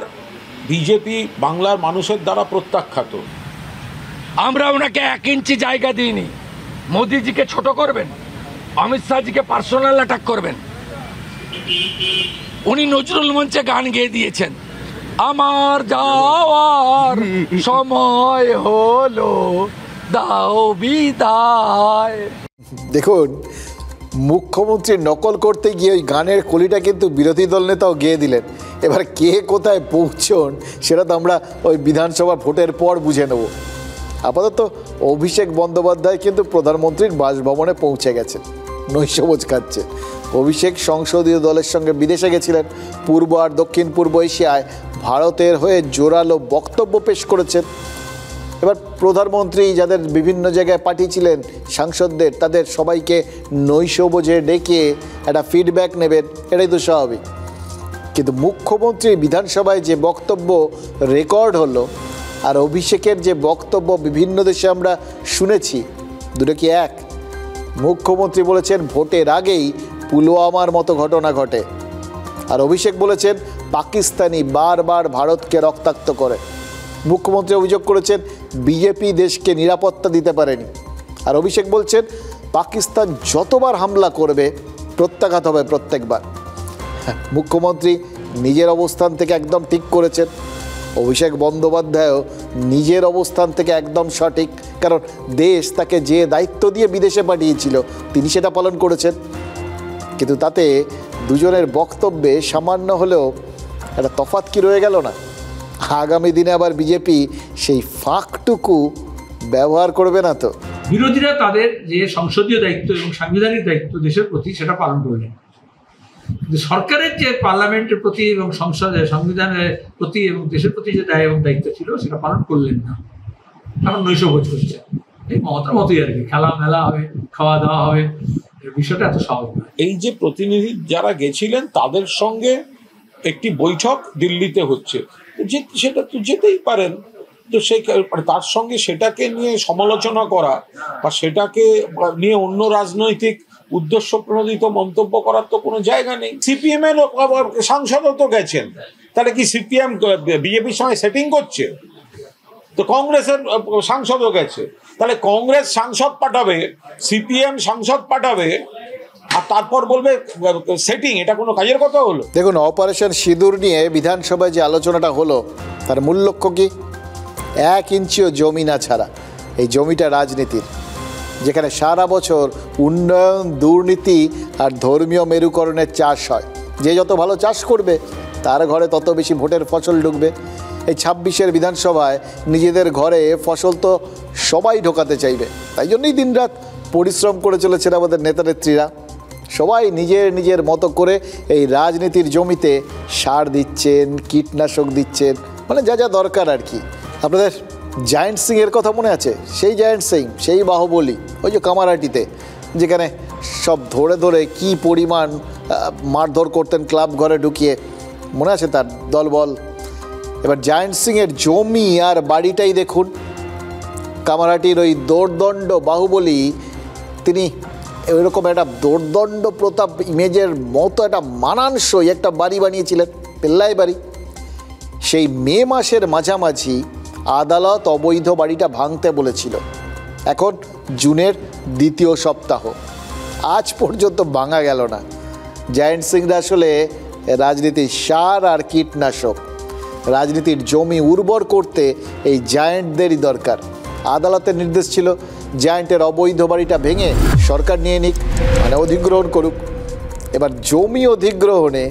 বিজেপি বাংলার মানুষের দ্বারা প্রত্যাখ্যাত। আমরা ওনাকে 1 ইঞ্চি জায়গা দিইনি। মোদিজিকে ছোট করবেন, অমিত শাহজিকে পার্সোনাল অ্যাটাক করবেন। উনি নজরুল মঞ্চে গান গেয়ে দিয়েছেন, আমার যাওয়ার সময় হলো, দাও বিদায়। দেখুন, মুখ্যমন্ত্রী নকল করতে গিয়ে ওই গানের কলিটা কিন্তু বিরোধী দল নেতাও গেয়ে দিলেন। এবার কে কোথায় পৌঁছন সেটা তো আমরা ওই বিধানসভা ভোটের পর বুঝে নেব। আপাতত অভিষেক বন্দ্যোপাধ্যায় কিন্তু প্রধানমন্ত্রীর বাসভবনে পৌঁছে গেছেন, নৈশভোজ খাচ্ছে। অভিষেক সংসদীয় দলের সঙ্গে বিদেশে গেছিলেন। পূর্ব আর দক্ষিণ পূর্ব এশিয়ায় ভারতের হয়ে জোরালো বক্তব্য পেশ করেছেন। এবার প্রধানমন্ত্রী যাদের বিভিন্ন জায়গায় পাঠিয়েছিলেন সাংসদদের, তাদের সবাইকে নৈশভোজে ডেকে একটা ফিডব্যাক নেবেন, এটাই তো স্বাভাবিক। কিন্তু মুখ্যমন্ত্রী বিধানসভায় যে বক্তব্য রেকর্ড হলো আর অভিষেকের যে বক্তব্য বিভিন্ন দেশে আমরা শুনেছি, দুটো কি এক? মুখ্যমন্ত্রী বলেছেন ভোটের আগেই পুলওয়ামার মতো ঘটনা ঘটে, আর অভিষেক বলেছেন পাকিস্তানি বারবার ভারতকে রক্তাক্ত করে। মুখ্যমন্ত্রী অভিযোগ করেছেন বিজেপি দেশকে নিরাপত্তা দিতে পারেনি, আর অভিষেক বলছেন পাকিস্তান যতবার হামলা করবে প্রত্যাঘাত হবে প্রত্যেকবার। মুখ্যমন্ত্রী নিজের অবস্থান থেকে একদম ঠিক করেছেন, অভিষেক বন্দ্যোপাধ্যায়ও নিজের অবস্থান থেকে একদম সঠিক, কারণ দেশ তাকে যে দায়িত্ব দিয়ে বিদেশে পাঠিয়েছিল তিনি সেটা পালন করেছেন। কিন্তু তাতে দুজনের বক্তব্যে সামান্য হলেও একটা তফাৎ কি রয়ে গেল না? আগামী দিনে আবার বিজেপি সেই ফাঁকটুকু ব্যবহার করবে না তো? বিরোধীরা তাদের যে সংসদীয় দায়িত্ব এবং সাংবিধানিক দায়িত্ব দেশের প্রতি সেটা পালন করলেন, কিন্তু সরকারের যে পার্লামেন্টের প্রতি এবং সংসদের সংবিধানের প্রতি এবং দেশের প্রতি যে দায় এবং দায়িত্ব ছিল সেটা পালন করলেন না। এখন নৈশভোজ করছে, এই মমতার মতোই আর কি, খেলা মেলা হবে, খাওয়া দাওয়া হবে, বিষয়টা এত সহজ নয়। এই যে প্রতিনিধি যারা গেছিলেন তাদের সঙ্গে একটি বৈঠক দিল্লিতে হচ্ছে, সেটা তো যেতেই পারেন, তো সেই তার সঙ্গে সেটাকে নিয়ে সমালোচনা করা বা সেটাকে নিয়ে অন্য রাজনৈতিক উদ্দেশ্য প্রণোদিত মন্তব্য করার তো কোনো জায়গা নেই। সিপিএম এর সাংসদও তো গেছেন, তাহলে কি সিপিএম বিজেপির সঙ্গে সেটিং করছে? তো কংগ্রেসের সাংসদও গেছে, তাহলে কংগ্রেস সাংসদ পাঠাবে, সিপিএম সাংসদ পাঠাবে, আর তারপর বলবে সেটিং, এটা কোনো কাজের কথা হলো? দেখুন, অপারেশন সিঁদুর নিয়ে বিধানসভায় যে আলোচনাটা হলো তার মূল লক্ষ্য কি? 1 ইঞ্চিও জমি না ছাড়া। এই জমিটা রাজনীতির, যেখানে সারা বছর উন্নয়ন, দুর্নীতি আর ধর্মীয় মেরুকরণের চাষ হয়। যে যত ভালো চাষ করবে তার ঘরে তত বেশি ভোটের ফসল ঢুকবে। এই 26-এর বিধানসভায় নিজেদের ঘরে ফসল তো সবাই ঢোকাতে চাইবে, তাই জন্যই দিনরাত পরিশ্রম করে চলেছেন আমাদের নেতা নেত্রীরা। সবাই নিজের নিজের মতো করে এই রাজনীতির জমিতে সার দিচ্ছেন, কীটনাশক দিচ্ছেন, মানে যা যা দরকার আর কি। আপনাদের জায়েন্ট সিংয়ের কথা মনে আছে? সেই জায়েন্ট সিং, সেই বাহুবলী, ওই যে কামারহাটিতে, যেখানে সব ধরে ধরে কি পরিমাণ মারধর করতেন ক্লাব ঘরে ঢুকিয়ে, মনে আছে তার দলবল? এবার জায়েন্ট সিংয়ের জমি আর বাড়িটাই দেখুন। কামারহাটির ওই দোর্দণ্ড বাহুবলী, তিনি এরকম একটা দোর্দণ্ড প্রতাপ ইমেজের মতো একটা মানানসই একটা বাড়ি বানিয়েছিলেন, পেল্লাই বাড়ি। সেই মে মাসের মাঝামাঝি আদালত অবৈধ বাড়িটা ভাঙতে বলেছিল, এখন জুনের 2য় সপ্তাহ, আজ পর্যন্ত ভাঙা গেল না। জায়েন্ট সিংরা আসলে রাজনীতির সার আর কীটনাশক। রাজনীতির জমি উর্বর করতে এই জায়েন্টদেরই দরকার। আদালতের নির্দেশ ছিল জায়েন্টের অবৈধ বাড়িটা ভেঙে সরকার নিয়ে নিক, মানে অধিগ্রহণ করুক। এবার জমি অধিগ্রহণে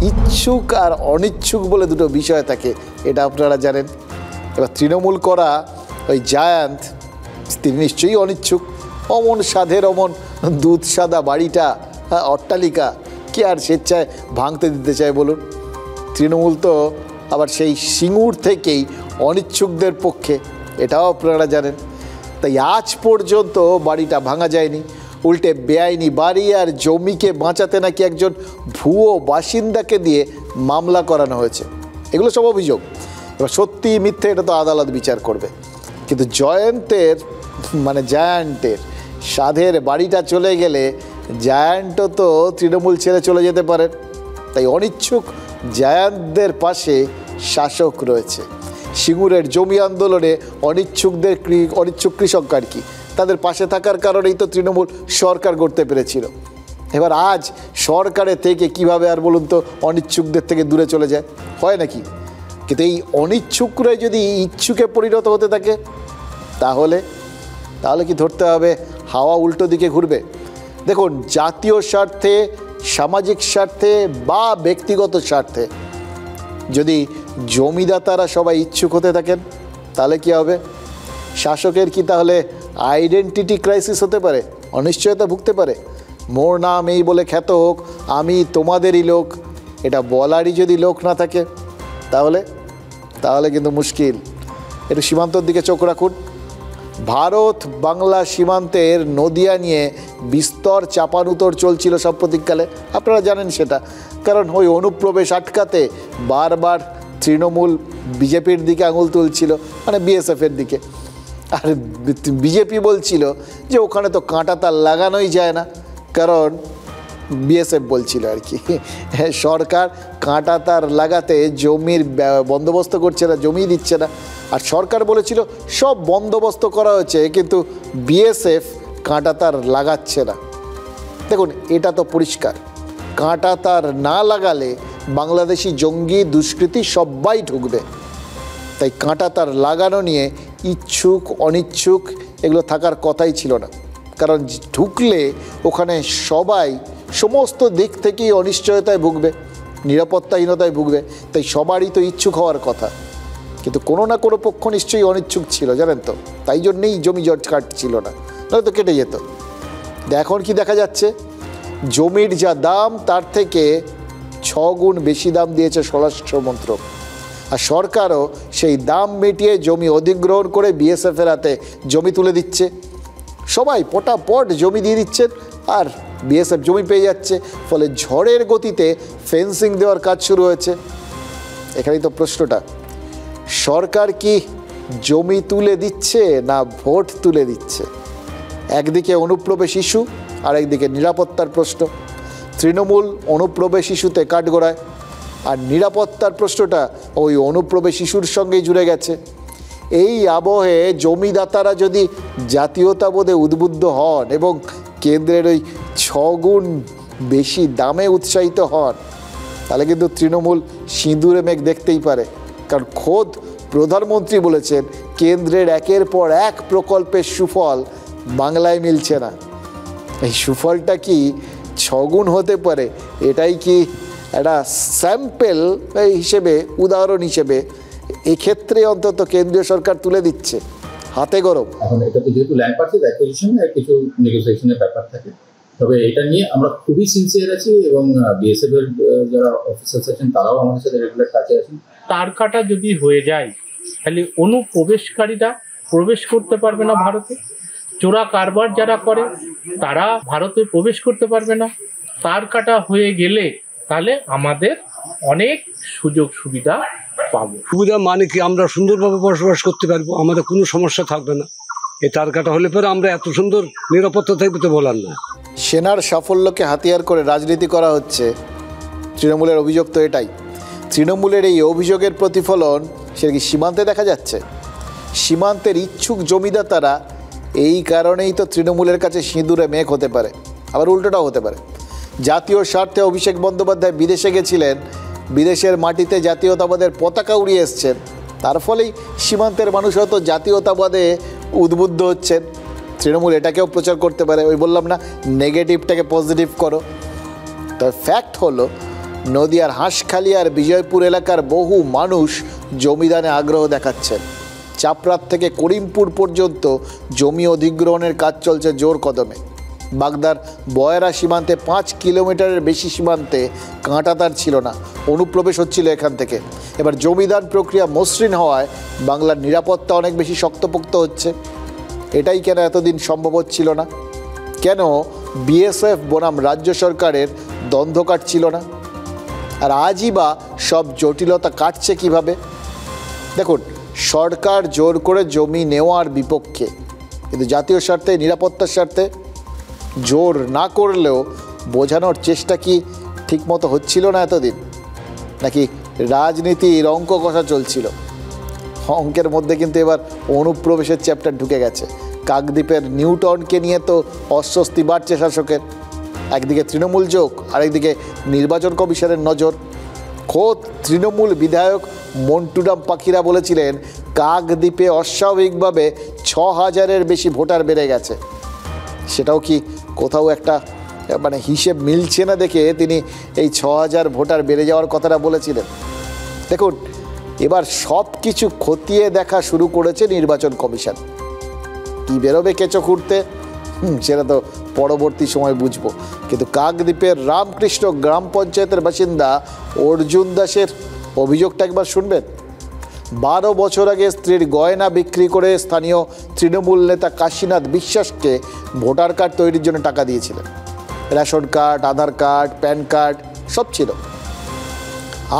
ইচ্ছুক আর অনিচ্ছুক বলে দুটো বিষয় থাকে, এটা আপনারা জানেন। এবার তৃণমূল করা ওই জায়ান্ত, তিনি নিশ্চয়ই অনিচ্ছুক। অমন সাধের অমন দুধ সাদা বাড়িটা, অট্টালিকা কে আর স্বেচ্ছায় ভাঙতে দিতে চায় বলুন? তৃণমূল তো আবার সেই সিঙ্গুর থেকেই অনিচ্ছুকদের পক্ষে, এটাও আপনারা জানেন। তাই আজ পর্যন্ত বাড়িটা ভাঙা যায়নি, উল্টে বেআইনি বাড়ি আর জমিকে বাঁচাতে নাকি একজন ভুয়ো বাসিন্দাকে দিয়ে মামলা করানো হয়েছে। এগুলো সব অভিযোগ। এবার সত্যি মিথ্যে এটা তো আদালত বিচার করবে, কিন্তু জায়ান্টের সাধের বাড়িটা চলে গেলে জায়ান্টও তো তৃণমূল ছেড়ে চলে যেতে পারেন। তাই অনিচ্ছুক জায়ান্তদের পাশে শাসক রয়েছে। সিঙ্গুরের জমি আন্দোলনে অনিচ্ছুক কৃষক আর কি, তাদের পাশে থাকার কারণেই তো তৃণমূল সরকার গড়তে পেরেছিল। এবার আজ সরকারে থেকে কিভাবে আর বলুন তো অনিচ্ছুকদের থেকে দূরে চলে যায়? হয় নাকি? কিন্তু এই অনিচ্ছুকরাই যদি ইচ্ছুকে পরিণত হতে থাকে তাহলে কি ধরতে হবে হাওয়া উল্টো দিকে ঘুরবে? দেখুন, জাতীয় স্বার্থে, সামাজিক স্বার্থে বা ব্যক্তিগত স্বার্থে যদি জমিদাতারা সবাই ইচ্ছুক হতে থাকেন তাহলে কি হবে? শাসকের কি তাহলে আইডেন্টিটি ক্রাইসিস হতে পারে? অনিশ্চয়তা ভুগতে পারে? মোর নাম এই বলে খ্যাত হোক, আমি তোমাদেরই লোক, এটা বলারই যদি লোক না থাকে তাহলে কিন্তু মুশকিল। একটু সীমান্তর দিকে চোখ রাখুন। ভারত বাংলা সীমান্তের নদিয়া নিয়ে বিস্তর চাপানুতর চলছিল সাম্প্রতিককালে, আপনারা জানেন সেটা। কারণ ওই অনুপ্রবেশ আটকাতে বারবার তৃণমূল বিজেপির দিকে আঙুল তুলছিল, মানে বিএসএফের দিকে। আর বিজেপি বলছিল যে ওখানে তো কাঁটা তার লাগানোই যায় না, কারণ বিএসএফ বলছিল আর কি সরকার কাঁটা তার লাগাতে জমির বন্দোবস্ত করছে না, জমি দিচ্ছে না। আর সরকার বলেছিল সব বন্দোবস্ত করা হয়েছে, কিন্তু বিএসএফ কাঁটা তার লাগাচ্ছে না। দেখুন, এটা তো পরিষ্কার, কাঁটা তার না লাগালে বাংলাদেশি জঙ্গি দুষ্কৃতী সবাই ঢুকবে। তাই কাঁটা তার লাগানো নিয়ে ইচ্ছুক অনিচ্ছুক এগুলো থাকার কথাই ছিল না, কারণ ঢুকলে ওখানে সবাই সমস্ত দিক থেকেই অনিশ্চয়তায় ভুগবে, নিরাপত্তাহীনতায় ভুগবে। তাই সবারই তো ইচ্ছুক হওয়ার কথা, কিন্তু কোনো না কোনো পক্ষ নিশ্চয়ই অনিচ্ছুক ছিল, জানেন তো। তাই জন্যেই জমি জট কাটছিল না, নয়তো কেটে যেত। এখন কি দেখা যাচ্ছে, জমির যা দাম তার থেকে 6 গুণ বেশি দাম দিয়েছে স্বরাষ্ট্র মন্ত্রক। আর সরকারও সেই দাম মিটিয়ে জমি অধিগ্রহণ করে বিএসএফের হাতে জমি তুলে দিচ্ছে। সবাই পটাপট জমি দিয়ে দিচ্ছেন আর বিএসএফ জমি পেয়ে যাচ্ছে। ফলে ঝড়ের গতিতে ফেন্সিং দেওয়ার কাজ শুরু হয়েছে। এখানেই তো প্রশ্নটা, সরকার কি জমি তুলে দিচ্ছে না ভোট তুলে দিচ্ছে? একদিকে অনুপ্রবেশ ইস্যু আর একদিকে নিরাপত্তার প্রশ্ন। তৃণমূল অনুপ্রবেশ ইস্যুতে কাঠগড়ায়, আর নিরাপত্তার প্রশ্নটা ওই অনুপ্রবেশ ইস্যুর সঙ্গেই জুড়ে গেছে। এই আবহে জমিদাতারা যদি জাতীয়তাবোধে উদ্বুদ্ধ হন এবং কেন্দ্রের ওই 6 গুণ বেশি দামে উৎসাহিত হন, তাহলে কিন্তু তৃণমূল সিঁদুরে মেঘ দেখতেই পারে। কারণ খোদ প্রধানমন্ত্রী বলেছেন কেন্দ্রের একের পর এক প্রকল্পের সুফল বাংলায় মিলছে না। এই সুফলটা কি 6 গুণ হতে পারে? এটাই কি একটা স্যাম্পেল হিসেবে, উদাহরণ হিসেবে এক্ষেত্রে অন্তত কেন্দ্রীয় সরকার তুলে দিচ্ছে হাতে গরম। এখন এটা তো যেহেতু ল্যান্ড পার্চেজ অ্যাকুইজিশন কিছু নেগোসিয়েশনের ব্যাপার থাকে, তবে এটা নিয়ে আমরা খুবই সিনসিয়ার আছি এবং বিএসএফ এর যারা অফিসার্স আছেন তারাও আমাদের সাথে রেগুলার কাজে আছেন। তার কাটা যদি হয়ে যায় তাহলে অনুপ্রবেশকারীরা প্রবেশ করতে পারবে না ভারতে, চোরা কারবার যারা করে তারা ভারতে প্রবেশ করতে পারবে না। তার কাটা হয়ে গেলে তাহলে আমাদের অনেক সুযোগ সুবিধা পাবো। সুবিধা মানে কি, আমরা সুন্দরভাবে বসবাস করতে পারবো, আমাদের কোনো সমস্যা থাকবে না। এই তার কাটা হলে পরে আমরা এত সুন্দর নিরাপত্তা থাকবে তো বলার না। সেনার সাফল্যকে হাতিয়ার করে রাজনীতি করা হচ্ছে, তৃণমূলের অভিযোগ তো এটাই। তৃণমূলের এই অভিযোগের প্রতিফলন সেটা কি সীমান্তে দেখা যাচ্ছে? সীমান্তের ইচ্ছুক জমিদাতারা এই কারণেই তো তৃণমূলের কাছে সিঁদুরে মেঘ হতে পারে, আবার উল্টোটাও হতে পারে। জাতীয় স্বার্থে অভিষেক বন্দ্যোপাধ্যায় বিদেশে গেছিলেন, বিদেশের মাটিতে জাতীয়তাবাদের পতাকা উড়িয়ে এসছেন, তার ফলেই সীমান্তের মানুষ হয়তো জাতীয়তাবাদে উদ্বুদ্ধ হচ্ছেন। তৃণমূল এটাকেও প্রচার করতে পারে, ওই বললাম না, নেগেটিভটাকে পজিটিভ করো। তবে ফ্যাক্ট হলো নদিয়ার হাঁসখালি আর বিজয়পুর এলাকার বহু মানুষ জমিদানে আগ্রহ দেখাচ্ছেন। চাপড়ার থেকে করিমপুর পর্যন্ত জমি অধিগ্রহণের কাজ চলছে জোর কদমে। বাগদার বয়রা সীমান্তে 5 কিলোমিটারের বেশি সীমান্তে কাঁটাতার ছিল না, অনুপ্রবেশ হচ্ছিল এখান থেকে। এবার জমিদান প্রক্রিয়া মসৃণ হওয়ায় বাংলার নিরাপত্তা অনেক বেশি শক্তপোক্ত হচ্ছে। এটাই কেন এতদিন সম্ভব হচ্ছিল না? কেন বিএসএফ বনাম রাজ্য সরকারের দ্বন্দ্ব কাটছিল না? আর আজই বা সব জটিলতা কাটছে কিভাবে? দেখুন, সরকার জোর করে জমি নেওয়ার বিপক্ষে, কিন্তু জাতীয় স্বার্থে, নিরাপত্তার স্বার্থে জোর না করলেও বোঝানোর চেষ্টা কি ঠিকমতো হচ্ছিল না এতদিন? নাকি রাজনীতির অঙ্ক কষা চলছিল? অঙ্কের মধ্যে কিন্তু এবার অনুপ্রবেশের চ্যাপ্টার ঢুকে গেছে। কাকদ্বীপের নিউটনকে নিয়ে তো অস্বস্তি বাড়ছে শাসকের। একদিকে তৃণমূল যোগ, আরেকদিকে নির্বাচন কমিশনের নজর। খোদ তৃণমূল বিধায়ক মন্টুরাম পাখিরা বলেছিলেন কাকদ্বীপে অস্বাভাবিকভাবে 6000-এর বেশি ভোটার বেড়ে গেছে। সেটাও কি কোথাও একটা মানে হিসেব মিলছে না দেখে তিনি এই 6000 ভোটার বেড়ে যাওয়ার কথাটা বলেছিলেন। দেখুন, এবার সব কিছু খতিয়ে দেখা শুরু করেছে নির্বাচন কমিশন। কি বেরোবে কেঁচো খুঁড়তে সেটা তো পরবর্তী সময় বুঝবো। কিন্তু কাকদ্বীপের রামকৃষ্ণ গ্রাম পঞ্চায়েতের বাসিন্দা অর্জুন দাসের অভিযোগটা একবার শুনবেন। 12 বছর আগে স্ত্রীর গয়না বিক্রি করে স্থানীয় তৃণমূল নেতা কাশীনাথ বিশ্বাসকে ভোটার কার্ড তৈরির জন্য টাকা দিয়েছিলেন। রেশন কার্ড, আধার কার্ড, প্যান কার্ড সব ছিল।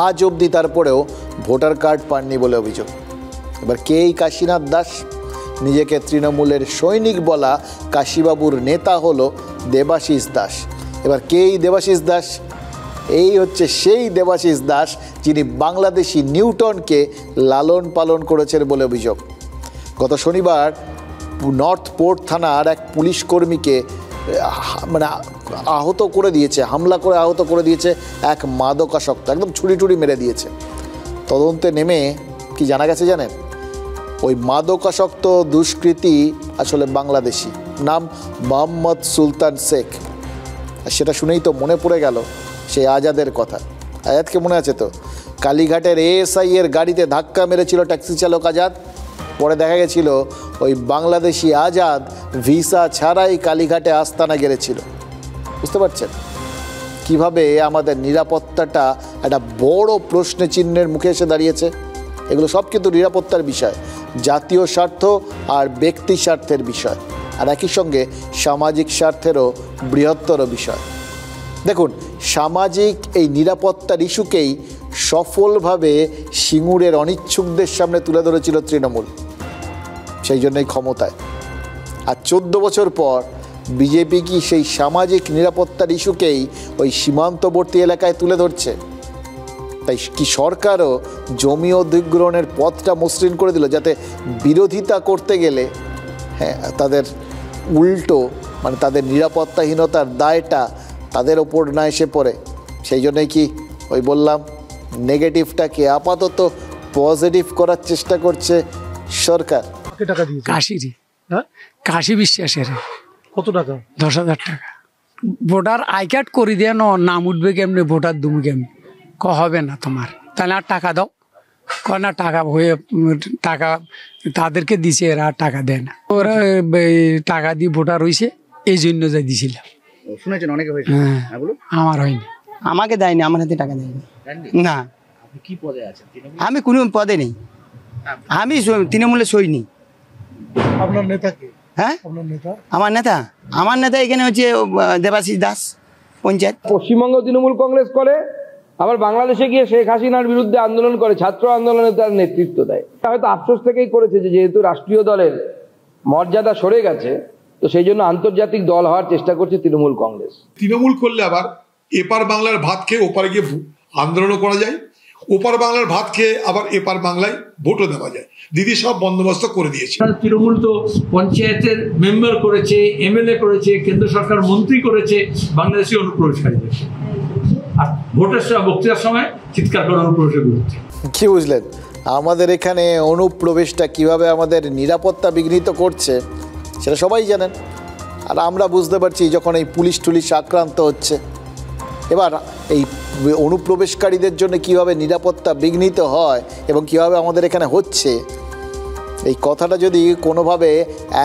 আজ অবধি তারপরেও ভোটার কার্ড পাননি বলে অভিযোগ। এবার কে এই কাশীনাথ দাস? নিজেকে তৃণমূলের সৈনিক বলা কাশীবাবুর নেতা হলো দেবাশিস দাস। এবার কে এই দেবাশিস দাস? এই হচ্ছে সেই দেবাশিস দাস যিনি বাংলাদেশি নিউটনকে লালন পালন করেছেন বলে অভিযোগ। গত শনিবার নর্থ পোর্ট থানার এক পুলিশ কর্মীকে মানে আহত করে দিয়েছে, হামলা করে আহত করে দিয়েছে এক মাদকাসক্ত, একদম ছুরি টুরি মেরে দিয়েছে। তদন্তে নেমে কি জানা গেছে জানেন? ওই মাদকাসক্ত দুষ্কৃতী আসলে বাংলাদেশি, নাম মোহাম্মদ সুলতান শেখ। আর সেটা শুনেই তো মনে পড়ে গেল সেই আজাদের কথা। আজাদকে মনে আছে তো? কালীঘাটের এএসআই এর গাড়িতে ধাক্কা মেরেছিল ট্যাক্সি চালক আজাদ। পরে দেখা গেছিল ওই বাংলাদেশি আজাদ ভিসা ছাড়াই কালীঘাটে আস্তানা গেড়েছিল। বুঝতে পারছেন কিভাবে আমাদের নিরাপত্তাটা একটা বড় প্রশ্ন চিহ্নের মুখে এসে দাঁড়িয়েছে? এগুলো সব কিন্তু নিরাপত্তার বিষয়, জাতীয় স্বার্থ আর ব্যক্তি স্বার্থের বিষয়, আর একই সঙ্গে সামাজিক স্বার্থেরও বৃহত্তর বিষয়। দেখুন, সামাজিক এই নিরাপত্তার ইস্যুকেই সফলভাবে সিঙ্গুরের অনিচ্ছুকদের সামনে তুলে ধরেছিল তৃণমূল, সেই জন্যই ক্ষমতায়। আর 14 বছর পর বিজেপি কি সেই সামাজিক নিরাপত্তার ইস্যুকেই ওই সীমান্তবর্তী এলাকায় তুলে ধরছে? তাই কি সরকারও জমি অধিগ্রহণের পথটা মসৃণ করে দিল, যাতে বিরোধিতা করতে গেলে তাদের উল্টো মানে তাদের নিরাপত্তাহীনতার দায়টা তাদের ওপর না এসে পড়ে? সেই জন্যই কি ওই বললাম নেগেটিভটাকে আপাতত পজিটিভ করার চেষ্টা করছে সরকার। কাশিরই, কাশি বিশ্বাসের। কত টাকা? 10,000 টাকা। ভোটার আই কার্ড করে দিয়ে নাম উঠবে কেমনি, ভোটার দুমু কেমনি? হবে না তোমার, তাহলে আর টাকা দাও। না টাকা হয়ে টাকা তাদেরকে দিছে, এরা আর টাকা দেয় না। ওরা টাকা দিয়ে ভোটার হয়েছে, এই জন্য যাই দিছিলাম। শুনেছেন অনেকে হয়েছে? আমার হয়নি, আমাকে দেয়নি, আমার হাতে টাকা দেয়নি। না। কি পদে আছেন? আমি কোনো পদে নেই, আমি তৃণমূলের সৈনিক। আপনার নেতা কে? হ্যাঁ, আমার নেতা এখানে হচ্ছে দেবাশিস দাস, পঞ্চায়েত। পশ্চিমবঙ্গ তৃণমূল কংগ্রেস করে, আবার বাংলাদেশে গিয়ে শেখ হাসিনার বিরুদ্ধে আন্দোলন করে, ছাত্র আন্দোলনে তার নেতৃত্ব দেয়। হয়তো আফসোস থেকেই করেছে যে যেহেতু রাষ্ট্রীয় দলের মর্যাদা সরে গেছে, তো সেই জন্য আন্তর্জাতিক দল হওয়ার চেষ্টা করছে তৃণমূল কংগ্রেস। তৃণমূল করলে আবার এপার বাংলার ভাত খেয়ে ওপারে গিয়ে আন্দোলনও করা যায়, ওপার বাংলার ভাত খেয়ে আবার এপার বাংলায় ভোটও দেওয়া যায়। দিদি সব বন্দোবস্ত করে দিয়েছে। তৃণমূল তো পঞ্চায়েতের মেম্বার করেছে, এমএলএ করেছে, কেন্দ্র সরকার মন্ত্রী করেছে বাংলাদেশি অনুপ্রবেশকারীদের। আর ভোটের সময় বক্তৃতার সময় চিৎকার করে অনুপ্রবেশের বিরুদ্ধে। কি বুঝলেন আমাদের এখানে অনুপ্রবেশটা কিভাবে আমাদের নিরাপত্তা বিঘ্নিত করছে সেটা সবাই জানেন। আর আমরা বুঝতে পারছি যখন এই পুলিশ টুলিশ আক্রান্ত হচ্ছে। এবার এই অনুপ্রবেশকারীদের জন্য কিভাবে নিরাপত্তা বিঘ্নিত হয় এবং কিভাবে আমাদের এখানে হচ্ছে, এই কথাটা যদি কোনোভাবে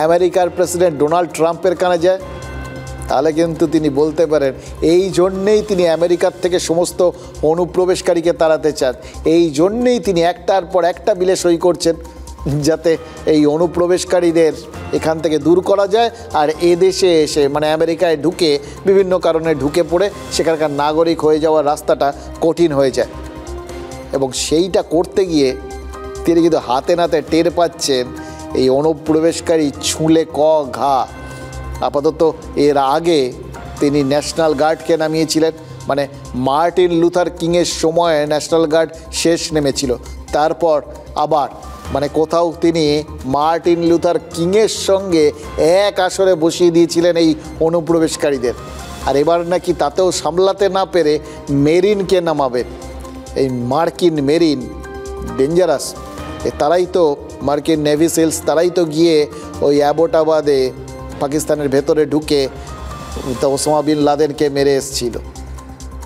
আমেরিকার প্রেসিডেন্ট ডোনাল্ড ট্রাম্পের কানে যায়, তাহলে কিন্তু তিনি বলতে পারেন এই জন্যেই তিনি আমেরিকার থেকে সমস্ত অনুপ্রবেশকারীকে তাড়াতে চান, এই জন্যেই তিনি একটার পর একটা বিলে সই করছেন, যাতে এই অনুপ্রবেশকারীদের এখান থেকে দূর করা যায় আর এদেশে এসে মানে আমেরিকায় ঢুকে বিভিন্ন কারণে ঢুকে পড়ে সেখানকার নাগরিক হয়ে যাওয়ার রাস্তাটা কঠিন হয়ে যায়। এবং সেইটা করতে গিয়ে তিনি কিন্তু হাতে নাতে টের পাচ্ছেন এই অনুপ্রবেশকারী ছুঁলে ক ঘা। আপাতত এর আগে তিনি ন্যাশনাল গার্ডকে নামিয়েছিলেন, মানে মার্টিন লুথার কিংয়ের সময়ে ন্যাশনাল গার্ড শেষ নেমেছিল, তারপর আবার মানে কোথাও তিনি মার্টিন লুথার কিংয়ের সঙ্গে এক আসরে বসিয়ে দিয়েছিলেন এই অনুপ্রবেশকারীদের। আর এবার নাকি তাতেও সামলাতে না পেরে মেরিনকে নামাবেন। এই মার্কিন মেরিন ডেঞ্জারাস, তারাই তো মার্কিন নেভি সেলস, তারাই তো গিয়ে ওই অ্যাবোটাবাদে পাকিস্তানের ভেতরে ঢুকে ওসামা বিন লাদেনকে মেরে এসেছিল।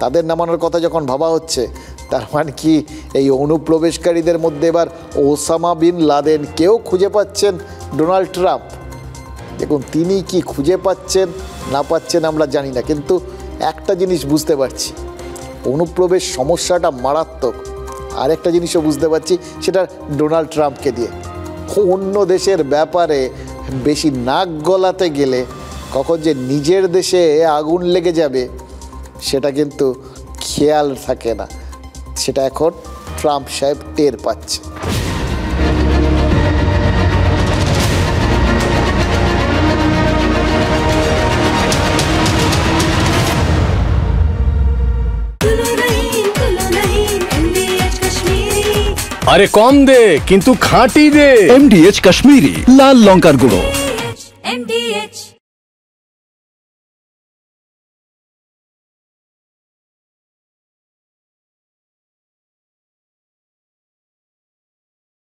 তাদের নামানোর কথা যখন ভাবা হচ্ছে, তার মানে কি এই অনুপ্রবেশকারীদের মধ্যে এবার ওসামা বিন লাদেনকেও খুঁজে পাচ্ছেন ডোনাল্ড ট্রাম্প। দেখুন তিনি কি খুঁজে পাচ্ছেন না পাচ্ছেন আমরা জানি না, কিন্তু একটা জিনিস বুঝতে পারছি, অনুপ্রবেশ সমস্যাটা মারাত্মক। আরেকটা জিনিসও বুঝতে পারছি, সেটা ডোনাল্ড ট্রাম্পকে দিয়ে। অন্য দেশের ব্যাপারে বেশি নাক গলাতে গেলে কখন যে নিজের দেশে আগুন লেগে যাবে সেটা কিন্তু খেয়াল থাকে না। সেটা এখন ট্রাম্প সাহেব টের পাচ্ছে। আরে কম দে কিন্তু খাঁটি দে। MDH কাশ্মীরি লাল লঙ্কার গুঁড়ো। MDH